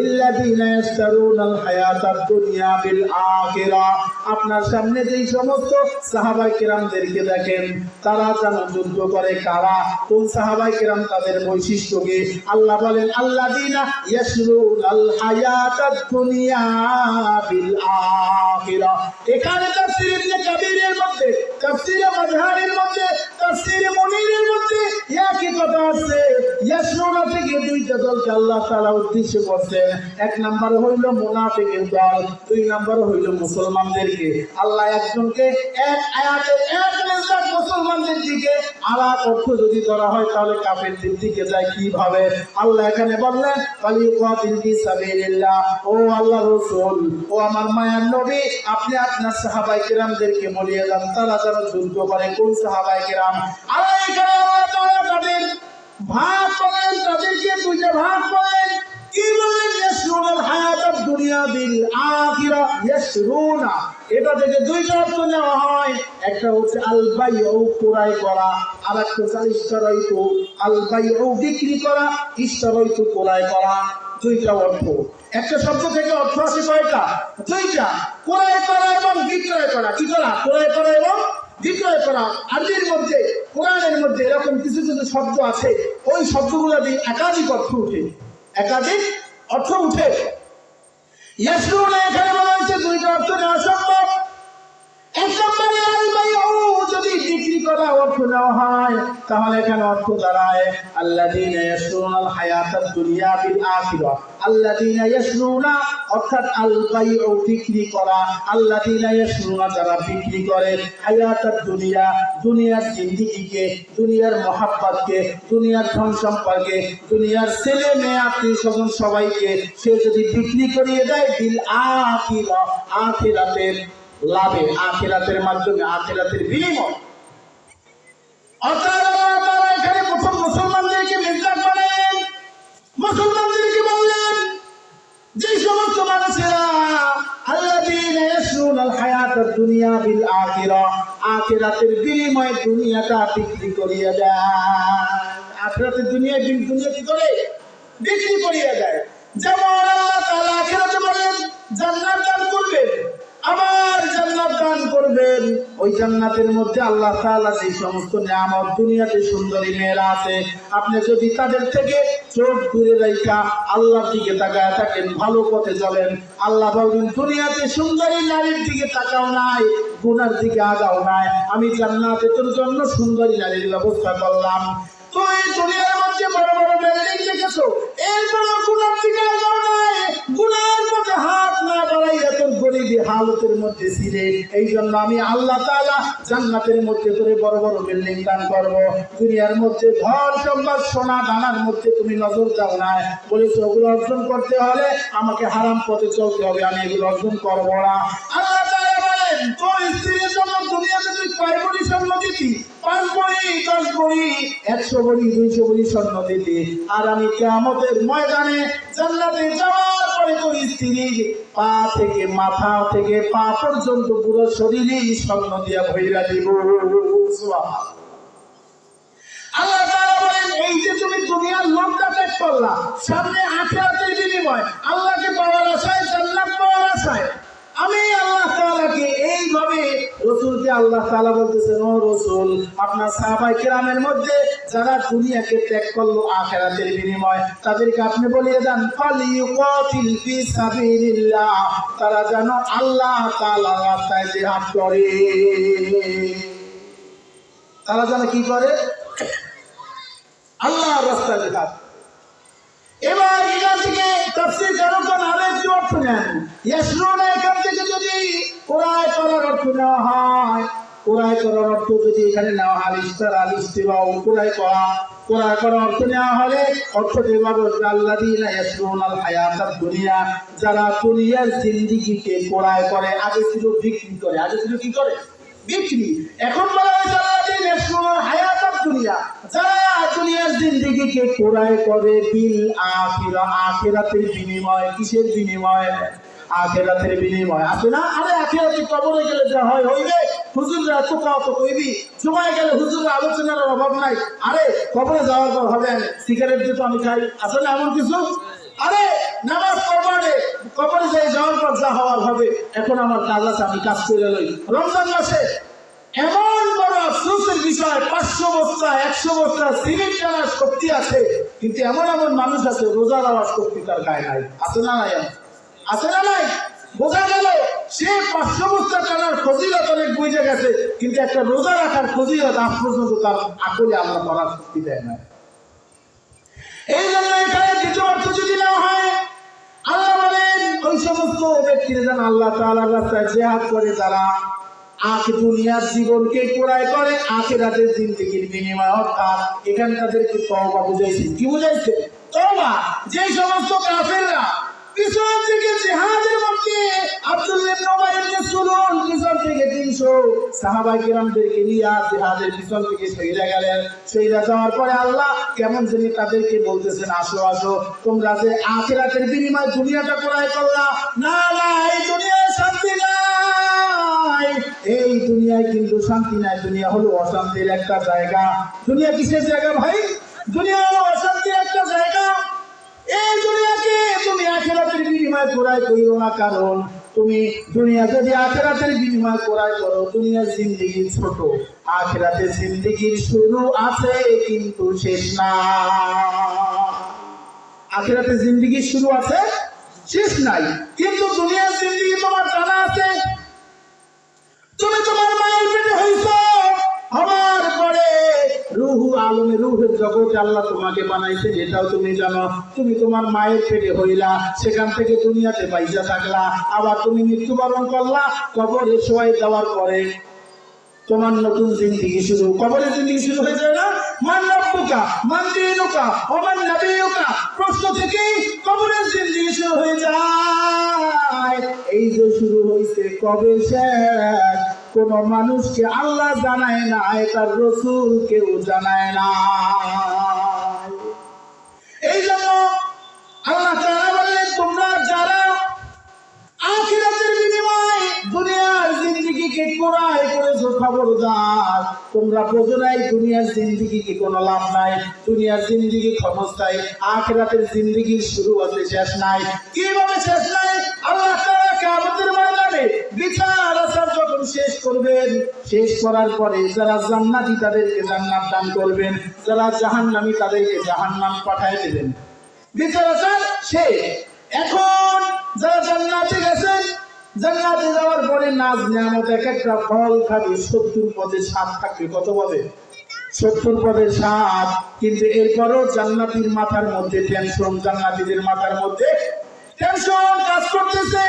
ইল্লাযীনা ইয়াশতারুনাল হায়াতাদ দুনিয়া বিল আখিরা। আপনার সামনে যেই সমস্ত সাহাবায়ে কেরামদেরকে দেখেন, তারা যেন যুদ্ধ করে, কারা, কোন সাহাবায়ে কেরাম, তাদের বৈশিষ্ট্য কি? আল্লাহ বলেন আল্লাযীনা ইয়াশরুনাল হায়াতাদ দুনিয়া বিল আখিরা। এখানে তাফসীর ইবনে কাবীরের মধ্যে, তাফসীর মাজহারের মধ্যে, তাফসীর মুনীরের মধ্যে একই কথা আছে। ইয়াশরুনা থেকে দুইটা দলকে আল্লাহ তাআলা উদ্দেশ্য করছেন। এক নাম্বার হইল মুনাফিকের দল, দুই নাম্বার হইল মুসলমানদেরকে। আল্লাহ একজনকে এক আয়াতে এক মেসেজ মুসলমানদের দিকে, আর অর্থ যদি ধরা হয় তাহলে কাফেরদের দিকে যায় কিভাবে? আল্লাহ এখানে বললেন ফালিউকাতিল ফি সাবিলিল্লাহ। ও আল্লাহ রাসূল, ও আমার মায়ার নবী, আপনি আপনার সাহাবায়ে কেরামদেরকে বলিয়ে দেন তারা যেন যুদ্ধ করে। কোন সাহাবায়ে কেরাম? আল্লাহ এখানে আল্লাহ তাআলা তাদের ভাগ করেন, তাদেরকে দুইটা ভাগ করেন। কি বলেন? ইয়াশরুনাল হায়াতাদ দুনিয়া বিল আখিরা। ইয়াশরুনা, এটা থেকে দুইটা অর্থ নেওয়া হয়। একটা হচ্ছে আল বাইউ, ক্রয় করা, আর একটা হচ্ছে ইশতারাইতু। আল বাইউ বিক্রি করা, ইশতারাইতু ক্রয় করা, দুইটা অর্থ। একটা শব্দ থেকে অর্থ আসে কয়টা? দুইটা। ক্রয় করা এবং বিক্রয় করা। কি করা? ক্রয় করা এবং বিক্রয় করা। আরবির মধ্যে, কোরআনের মধ্যে এরকম কিছু কিছু শব্দ আছে, ওই শব্দগুলো দিয়ে একাধিক অর্থ উঠে, একাধিক অর্থ উঠে। ইয়াশরুনা এখানে বলা হয়েছে দুইটা অর্থ নেওয়া সম্ভব। এক নম্বরে আল বাইউ, যদি বিক্রি করা অর্থ নেওয়া হয় তাহলে এখানে অর্থ দাঁড়ায় আল্লাযীনা ইয়াশরুনাল হায়াতাদ দুনিয়া বিল আখিরা। আল্লাযীনা ইয়াশরুনা অর্থাৎ আল বাইউ বিক্রি করা, আল্লাযীনা ইয়াশরুনা যারা বিক্রি করে, হায়াতাদ দুনিয়া দুনিয়ার জিন্দেগিকে, দুনিয়ার মহাব্বতকে, দুনিয়ার ধন সম্পর্কে, দুনিয়ার ছেলে মেয়ে আত্মীয় স্বজন সবাইকে সে যদি বিক্রি করিয়ে দেয় বিল আখিরা, আখিরাতের লাভে, আখিরাতের মাধ্যমে, আখিরাতের বিনিময়। অর্থাৎ তারা এখানে প্রথম মুসলমানদেরকে মিসদাক বানালেন, মুসলমানদেরকে বললেন যে সমস্ত মানুষেরা আল্লাযীনা ইয়াশরুনাল হায়াতাদ দুনিয়া বিল আখিরা, আখিরাতের বিনিময়ে দুনিয়াটা বিক্রি করিয়া দেয়। আখিরাতের দুনিয়া কি করে? বিক্রি করিয়া দেয়। যেমন আল্লাহ তাআলা আখিরাতে বলেন জান্নাত দান করবেন, আবার জান্নাত দান করবেন। ওই জান্নাতের মধ্যে আল্লাহ তাআলা যে সমস্ত নিয়ামত, দুনিয়াতে সুন্দরী মেয়েরা আছে, আপনি যদি তাদের থেকে চোখ দূরে রাখা আল্লাহর দিকে তাকায় থাকেন, ভালো পথে চলেন, আল্লাহ বলবেন দুনিয়াতে সুন্দরী নারীর দিকে তাকাও নাই, গুনার দিকে আগাও নাই, আমি জান্নাতে তোর জন্য সুন্দরী নারীর ব্যবস্থা করলাম। তুই দুনিয়ার মধ্যে বড় বড় বিল্ডিং দেখেছো, এরপর গুনার দিকে আগাও নাই, গুনার মধ্যে হাত না বাড়াইয়া তোর গরিবী হালতের মধ্যে ছিলে। এই জন্য আমি আল্লাহ তাআলা জান্নাতের মধ্যে করে বড় বড় বিল্ডিং দান করবো। দুনিয়ার মধ্যে ধন সম্পদ সোনা দানার মধ্যে তুমি নজর দাও না, বলেছো ওগুলো অর্জন করতে হলে আমাকে হারাম পথে চলতে হবে, আমি এগুলো অর্জন করবো না। আল্লাহ তাআলা বলেন তোর স্ত্রীর জন্য দুনিয়াতে তুই কয় ভরি স্বর্ণ দিতি? 5 ভরি, 10 ভরি, 100 ভরি, 200 ভরি স্বর্ণ দিতি। আর আমি কিয়ামতের ময়দানে জান্নাতে যাওয়ার পরে তোর স্ত্রীর পা থেকে মাথা থেকে পা পর্যন্ত পুরো শরীরেই স্বর্ণ দিয়া ভইরা দিব। সুবহানাল্লাহ। আল্লাহ তাআলা বলেন এই যে তুমি দুনিয়ার লোভটা ত্যাগ করলা, সামনে আখিরাতের বিনিময় আল্লাহকে পাওয়ার আশায়, জান্নাত পাওয়ার আশায়, আমি আল্লাহ তাআলাকে এইভাবে রাসূলকে আল্লাহ তাআলা বলতেছেন, ও রাসূল আপনার সাহাবায়ে কেরামের মধ্যে যারা দুনিয়াকে ত্যাগ করলো আখিরাতের বিনিময়, তাদেরকে আপনি বলিয়ে দেন ফালিয়ুকাতিল ফি সাবিলিল্লাহ, তারা যেন আল্লাহ তাআলার রাস্তায় জিহাদ করে। তারা যেন কি করে? আল্লাহর রাস্তায় জিহাদ। এবার এখান থেকে তাফসীর কারকগণ আরেকটু অর্থ নেন। ইয়াসরুনা এখান থেকে যদি ক্রয় করার অর্থ নেওয়া হয়, ক্রয় করার অর্থ যদি এখানে নেওয়া হয় ইশতারা ইশতিরাও, ক্রয় করার অর্থ নেওয়া হলে অর্থটি এভাবে আল্লাযীনা ইয়াসরুনাল হায়াতাদ দুনিয়া, যারা দুনিয়ার জিন্দেগিকে ক্রয় করে। আগে ছিল বিক্রি করে, আগে ছিল কি করে? বিক্রি। এখন বলা হয়েছে আল্লাযীনা ইয়াসরুনাল হায়াতাদ দুনিয়া, যারা দুনিয়ার জিন্দেগিকে ক্রয় করে বিল আখিরা, আখিরাতের বিনিময়। কিসের বিনিময়? আখিরাতের বিনিময়। আছে না? আরে আখিরাতে কবরে গেলে যা হয় হইবে, হুজুররা এত কত কইবি, জুমায় গেলে হুজুররা আলোচনার অভাব নাই। আরে কবরে যাওয়ার পর হবে সিগারেট দিয়ে তো আমি খাই, আছে না এমন কিছু? আরে নামাজ কবরে যাওয়ার পর যা হওয়ার হবে, এখন আমার কাজ আছে, আমি কাজ করে লই। রমজান মাসে এমন বড় আফসোসের বিষয়, 500 বস্তা 100 বস্তা সিমেন্ট আনার শক্তি আছে, কিন্তু এমন মানুষ আছে রোজা দেওয়ার শক্তি তার গায়ে নাই। আছে না নাই? আছে না নাই? বোঝা গেল সে 500 বস্তা টানার ফজিলত অনেক বুঝে গেছে, কিন্তু একটা রোজা রাখার ফজিলত আজ পর্যন্ত তার আকলে আল্লাহ করার শক্তি দেয় না। এই জন্য এখানে দ্বিতীয় অর্থ যদি নেওয়া হয়, আল্লাহ বলেন ওই সমস্ত ব্যক্তিরা যেন আল্লাহ তাআলার রাস্তায় জিহাদ করে, যারা দুনিয়ার জীবনকে ক্রয় করে আখিরাতের জিন্দেগির বিনিময়। অর্থাৎ এখানে তাদেরকে তওবা বুঝাইছে। কি বুঝাইছে? তওবা। যে সমস্ত কাফেররা পিছন থেকে জিহাদের মধ্যে আব্দুল্লাহ ইবনে উবাই ইবনে সুলুল পিছন থেকে 300 সাহাবায়ে কিরামদেরকে নিয়ে জিহাদের পিছন থেকে সহিরা গেলেন। সহিরা যাওয়ার পরে আল্লাহ কেমন জানি তাদেরকে বলতেছেন, আসো আসো, তোমরা যে আখিরাতের বিনিময়ে দুনিয়াটা ক্রয় করলা, না না এই দুনিয়ায় শান্তি নাই, এই দুনিয়ায় কিন্তু শান্তি নাই। দুনিয়া হলো অশান্তির একটা জায়গা। দুনিয়া কিসের জায়গা ভাই? দুনিয়া হলো অশান্তির একটা জায়গা। এই দুনিয়াকে তুমি আখিরাতের বিনিময়ে ক্রয় করিও না, কারণ তুমি দুনিয়া যদি আখিরাতের বিনিময়ে ক্রয় করো, দুনিয়ার জিন্দেগি ছোট, আখিরাতের জিন্দেগির শুরু আছে কিন্তু শেষ না। আখিরাতের জিন্দেগির শুরু আছে, শেষ নাই। কিন্তু দুনিয়ার জিন্দেগি তোমার জানা আছে, তুমি তোমার মায়ের পেটে হইছো, হওয়ার পরে রূহু আলমে রূহের জগতে আল্লাহ তোমাকে বানাইছে, এটাও তুমি জানো। তুমি তোমার মায়ের পেটে হইলা, সেখান থেকে দুনিয়াতে বাইজা থাকলা, আবার তুমি মৃত্যুবরণ করলা, কবরে শোয়াই দেওয়ার পরে তোমার নতুন জিন্দেগি শুরু। কবরের জিন্দেগি শুরু হয়ে যায় না? মান রব্বুকা মান দীনুকা ওয়া মান নাবিয়ুকা, প্রশ্ন থেকেই কবরের জিন্দেগি শুরু হয়ে যায়। এই যে শুরু হইছে, কবে শেষ কোন মানুষকে আল্লাহ জানায় না, তার রাসূল কেউ জানায় না। এই জন্য আল্লাহ তাআলা বললেন, তোমরা যারা আখিরাতের বিনিময়ে দুনিয়ার জিন্দেগিকে ক্রয় করেছো, খবরদার তোমরা বোঝো নাই দুনিয়ার জিন্দেগিকে কোনো লাভ নাই, দুনিয়ার জিন্দেগি ক্ষমতায়, আখিরাতের জিন্দেগির শুরু আছে শেষ নাই। কিভাবে শেষ নাই? আল্লাহ তাআলা কিয়ামতের ময়দানে ময়দানে বিচার আচার যখন শেষ করবেন, শেষ করার পরে যারা জান্নাতি তাদেরকে জান্নাত দান করবেন, যারা জাহান্নামী তাদেরকে জাহান্নাম পাঠায় দেবেন। বিচার আচার শেষ। এখন যারা জান্নাতে গেছেন, জান্নাতে যাওয়ার পরে নাজ নিয়ামত এক একটা ফল খাবে, 70 পদের স্বাদ থাকবে। কত পদে? 70 পদের স্বাদ। কিন্তু এরপরও জান্নাতীর মাথার মধ্যে টেনশন, জান্নাতীদের মাথার মধ্যে টেনশন কাজ করতেছে।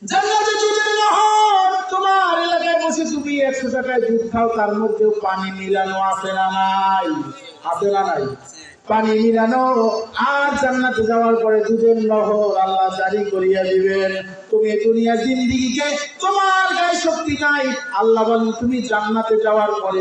জান্নাতে দুধের নহর, তোমার এলাকায় বসে তুমি 100 টাকায় দুধ খাও, তার মধ্যেও পানি মিলানো আছে না নাই? আছে না নাই? পানি মিলানো। আর জান্নাতে যাওয়ার পরে দুধের নহর আল্লাহ জারি করিয়া দিবেন। তুমি দুনিয়া জিন্দেগিকে, তোমার গায়ে শক্তি নাই, আল্লাহ বলেন তুমি জান্নাতে যাওয়ার পরে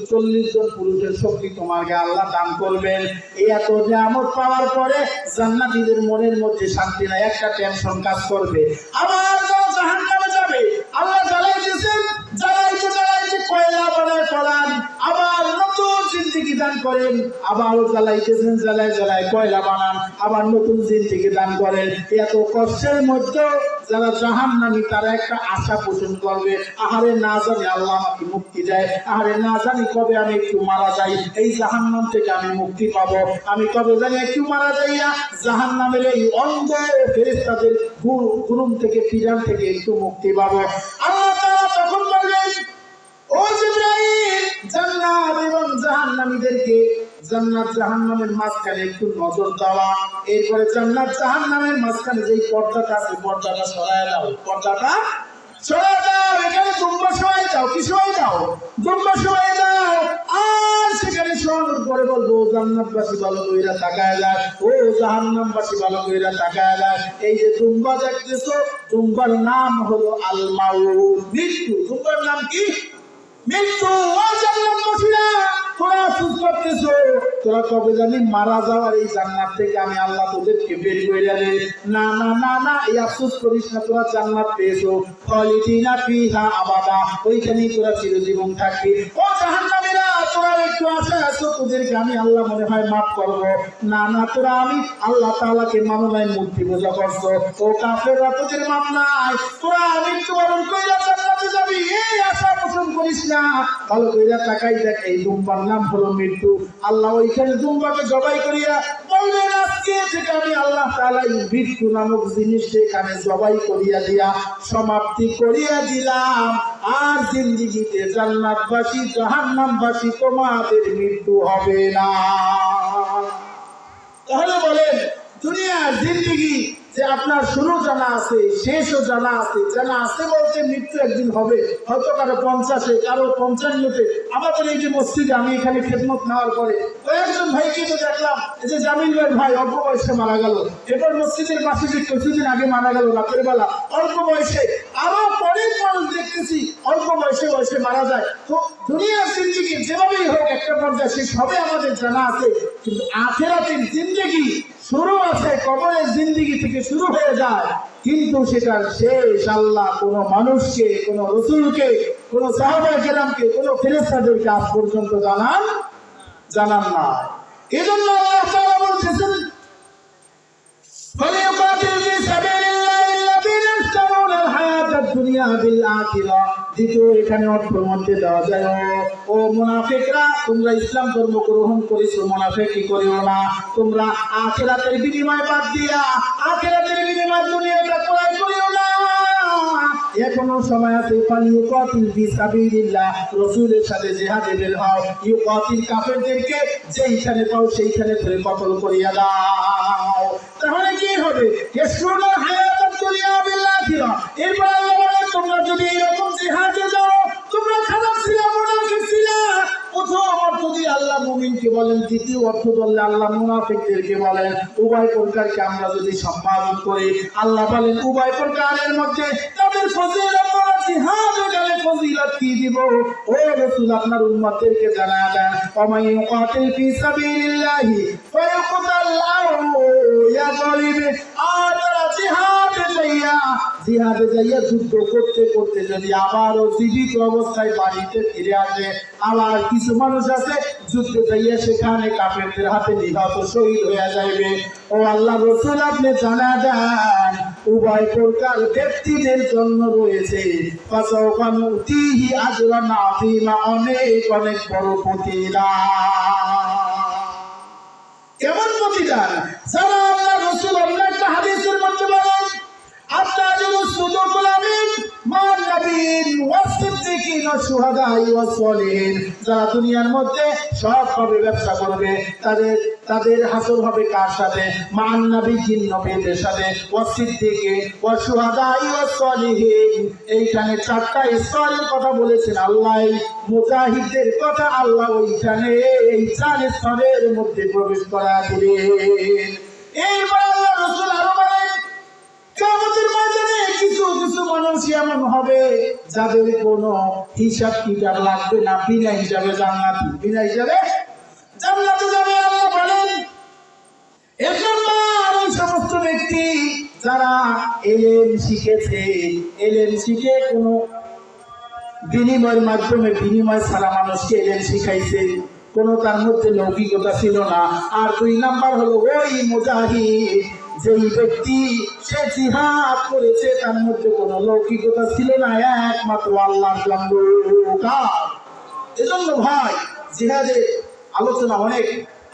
40 জন পুরুষের শক্তি তোমার গায়ে আল্লাহ দান করবেন। এই এত নিয়ামত পাওয়ার পরে জান্নাতীদের মনের মধ্যে শান্তি নাই, একটা টেনশন কাজ করবে। আবার জাহান্নামে যাবে, আল্লাহ জ্বালাইতেছেন, জ্বালাইতে কয়লা বানায় ফলান, আবার নতুন জিন্দেগি দান করেন। আবার জ্বালাইতেছেন, জ্বালায় কয়লা বানান, আবার নতুন জিন্দেগি দান করেন। এত কষ্টের মধ্যে যারা জাহান্নামী তারা একটা আশা পোষণ করবে, আহারে না জানি আল্লাহ আমাকে মুক্তি দেয়, আহারে না জানি কবে আমি একটু মারা যাই, এই জাহান্নাম থেকে আমি মুক্তি পাবো, আমি কবে জানি একটু মারা যাইয়া জাহান্নামের এই অন্ধ ফেরেশতাদের গুরুম থেকে, পিরান থেকে একটু মুক্তি পাবো। আল্লাহ তাআলা তখন বললেন, ও জিবরাইল, জান্নাত এবং জাহান্নামীদেরকে জান্নাত জাহান্নামের মাঝখানে একটু নজর দেওয়া। এরপরে জান্নাত জাহান্নামের মাঝখানে যেই পর্দাটা আছে, পর্দাটা সরায় দাও, পর্দাটা সরায় দাও। এখানে দুম্বা সরাই দাও। কি সরাই দাও? দুম্বা সরাই দাও। আর সেখানে শোনানোর পরে বলবো, জান্নাতবাসী ভালো কইরা তাকায় যায়, ও জাহান্নামবাসী ভালো কইরা তাকায় যায়। এই যে দুম্বা দেখতেছো, দুম্বার নাম হলো আল মাউত, মৃত্যু। দুম্বার নাম কি? মৃত্যু। ও জান্নাতবাসীরা, তোরা আফসোস করতেছো, তোরা কবে জানি মারা যাওয়ার, এই জান্নাত থেকে আমি আল্লাহ তোদেরকে বের করে দেব। না না না না, এই আফসোস করিস না, তোরা জান্নাত পেয়েছো, খালিদিনা ফিহা আবাদা, ওইখানেই তোরা চিরজীবন থাকবি। ও জাহান্নামীরা, তোরা একটু আশা আছো তোদেরকে আমি আল্লাহ মনে হয় মাফ করবো। না না, তোরা আমি আল্লাহ তাআলাকে মানো নাই, মূর্তি পূজা করছো। ও কাফেররা, তোদের মাপ নাই, তোরা মৃত্যুবরণ কইরা জান্নাতে যাবি, এই আশা পোষণ করিস না। ভালো কইরা তাকাই দেখ, এই দুম্বার নাম হলো মৃত্যু। আল্লাহ ওইখানে দুম্বাকে জবাই করিয়া বলবেন, আজকে থেকে আমি আল্লাহ তাআলা এই মৃত্যু নামক জিনিসটা এখানে জবাই করিয়া দিয়া সমাপ্তি করিয়া দিলাম। আর জিন্দেগিতে জান্নাতবাসী জাহান্নামবাসী তোমাদের মৃত্যু হবে না। তাহলে বলেন, দুনিয়ার জিন্দেগি যে আপনার শুরু জানা আছে, শেষও জানা আছে। জানা আছে বলতে মৃত্যু একদিন হবে, হয়তো কারো 50-এ, কারো 55-তে। আমাদের এই যে মসজিদে আমি এখানে খেদমত নেওয়ার পরে কয়েকজন ভাইকে তো দেখলাম, এই যে জামিল ভাই অল্প বয়সে মারা গেল, এবার মসজিদের পাশে যে কিছুদিন আগে মারা গেল রাতের বেলা অল্প বয়সে, আরো পরের মানুষ দেখতেছি অল্প বয়সে মারা যায়। তো দুনিয়ার জিন্দেগি যেভাবেই হোক একটা পর্যায়ে শেষ হবে, আমাদের জানা আছে। কিন্তু আখিরাতের জিন্দেগি শুরু আছে, কবরের জিন্দেগি থেকে শুরু হয়ে যায়, কিন্তু সেটার শেষ আল্লাহ কোনো মানুষকে, কোনো রসুলকে, কোনো সাহাবায়ে কেরামকে, কোনো ফেরেশতাদেরকে আজ পর্যন্ত জানান না। এজন্য আল্লাহ তাআলা বলতেছেন, ফালিয়াকাতিল ফি সাবিলিল্লাহিল্লাযীনা ইশতারাউনাল হায়াতাদ দুনিয়া বিল আখিরাহ। দ্বিতীয় এখানে অর্থ মধ্যে দেওয়া যায়, ও মুনাফিকরা, তোমরা ইসলাম ধর্ম গ্রহণ করেছো, মুনাফিকি করিও না। তোমরা আখিরাতের বিনিময় বাদ দিয়া আখিরাতের বিনিময় দুনিয়াটা ক্রয় করিও না। এখনো সময় আছে। ফালিয়াকাতিল ফি সাবিলিল্লাহ, রাসূলের সাথে জিহাদে বের হও। ইউকাতিল, কাফেরদেরকে যেইখানে পাও সেইখানে ধরে কতল করিয়া দাও। তাহলে কি হবে? ইশরুনা হায়াতাদ দুনিয়া বিল আখিরাহ। এরপর আল্লাহ বলেন, তোমরা যদি এরকম জিহাদে যাও, তোমরা খারাপ ছিলা, মুনাফিক ছিলা। প্রথম অর্থ দিয়ে আল্লাহ মুমিনকে বলেন, দ্বিতীয় অর্থ বললে আল্লাহ মুনাফিকদেরকে বলেন। উভয় প্রকারকে আমরা যদি সম্পাদন করি, আল্লাহ বলেন উভয় প্রকারের মধ্যে তাদের ফজিলত, জিহাদে গেলে ফজিলত কি দিব? ও রাসূল, আপনার উম্মতদেরকে জানায়া দেন, ওয়া ইউকাতিল ফি সাবিলিল্লাহি ফায়াকুতাল আও ইয়াগলিব। আর তারা জিহাদে যাইয়া, জিহাদ জিহাদে যাইয়া যুদ্ধ করতে করতে যদি আবারও জীবিত অবস্থায় বাড়িতে ফিরে আসে, আবার কিছু মানুষ আছে যুদ্ধে যাইয়া সেখানে কাফেরদের হাতে নিহত শহীদ হয়ে যাইবে। ও আল্লাহ রাসূল, আপনি জানা দেন উভয় প্রকার ব্যক্তিদের জন্য রয়েছে ফাসাওফা নুতিহি আজরান আযীমা, অনেক অনেক বড় প্রতিদান। কেমন প্রতিদান? যারা আল্লাহ রাসূল অন্য একটা হাদিসের মধ্যে বলেন, আত-তাজিরু সুদুকুল আমিন মান নাবিয়্যিন ওয়াস সিদ্দিকিন ওয়াস শুহাদাই ওয়াস সালিহিন। যারা দুনিয়ার মধ্যে সৎভাবে ব্যবসা করবে, তাদের হাসর হবে কার সাথে? মান নাবিয়্যিন, নবীদের সাথে, ওয়াস সিদ্দিকিন ওয়াস শুহাদাই ওয়াস সালিহিন। এইখানে চারটা স্তরের কথা বলেছেন আল্লাহ। মুজাহিদদের কথা আল্লাহ ওইখানে এই চার স্তরের মধ্যে প্রবেশ করা দিলেন। এইবার আল্লাহ রাসূল আরো বলেন, কিয়ামতের ময়দানে কিছু কিছু মানুষ এমন হবে যাদের কোনো হিসাব কিতাব লাগবে না, বিনা হিসাবে জান্নাতি, বিনা হিসাবে জান্নাতে যাবে। আল্লাহ বলেন, এক নম্বর ওই সমস্ত ব্যক্তি যারা ইলম শিখেছে, ইলম শিখে কোনো বিনিময়ের মাধ্যমে, বিনিময় ছাড়া মানুষকে ইলম শিখাইছে, কোনো তার মধ্যে লৌকিকতা ছিল না। আর দুই নাম্বার হলো ওই মুজাহিদ, যেই ব্যক্তি সে জিহাদ করেছে, তার মধ্যে কোনো লৌকিকতা ছিল না, একমাত্র আল্লাহর জন্য। এজন্য ভাই, জিহাদের আলোচনা অনেক,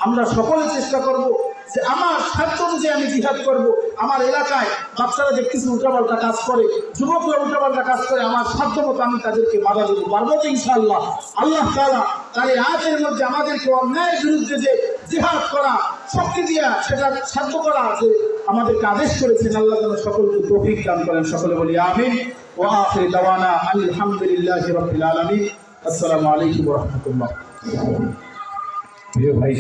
আমরা সকলে চেষ্টা করব যে আমার সাধ্য অনুযায়ী আমি জিহাদ করব। আমার এলাকায় বাচ্চারা যে কিছু উল্টাপাল্টা কাজ করে, যুবকরা উল্টাপাল্টা কাজ করে, আমার সাধ্য মতো আমি তাদেরকে বাধা দেবো, পারবো তো ইনশাআল্লাহ। আল্লাহ তাআলা তার এই আয়াতের মধ্যে আমাদেরকে অন্যায়ের বিরুদ্ধে যে জিহাদ করা, শক্তি দিয়া সেটা সাধ্য করা যে আমাদেরকে আদেশ করেছেন, আল্লাহ যেন সকলকে তৌফিক দান করেন। সকলে বলি আমিন। ওয়া আখিরু দাওয়ানা আলহামদুলিল্লাহি রাব্বিল আলামিন। আসসালামু আলাইকুম ওয়া রাহমাতুল্লাহ। প্রিয় ভাই।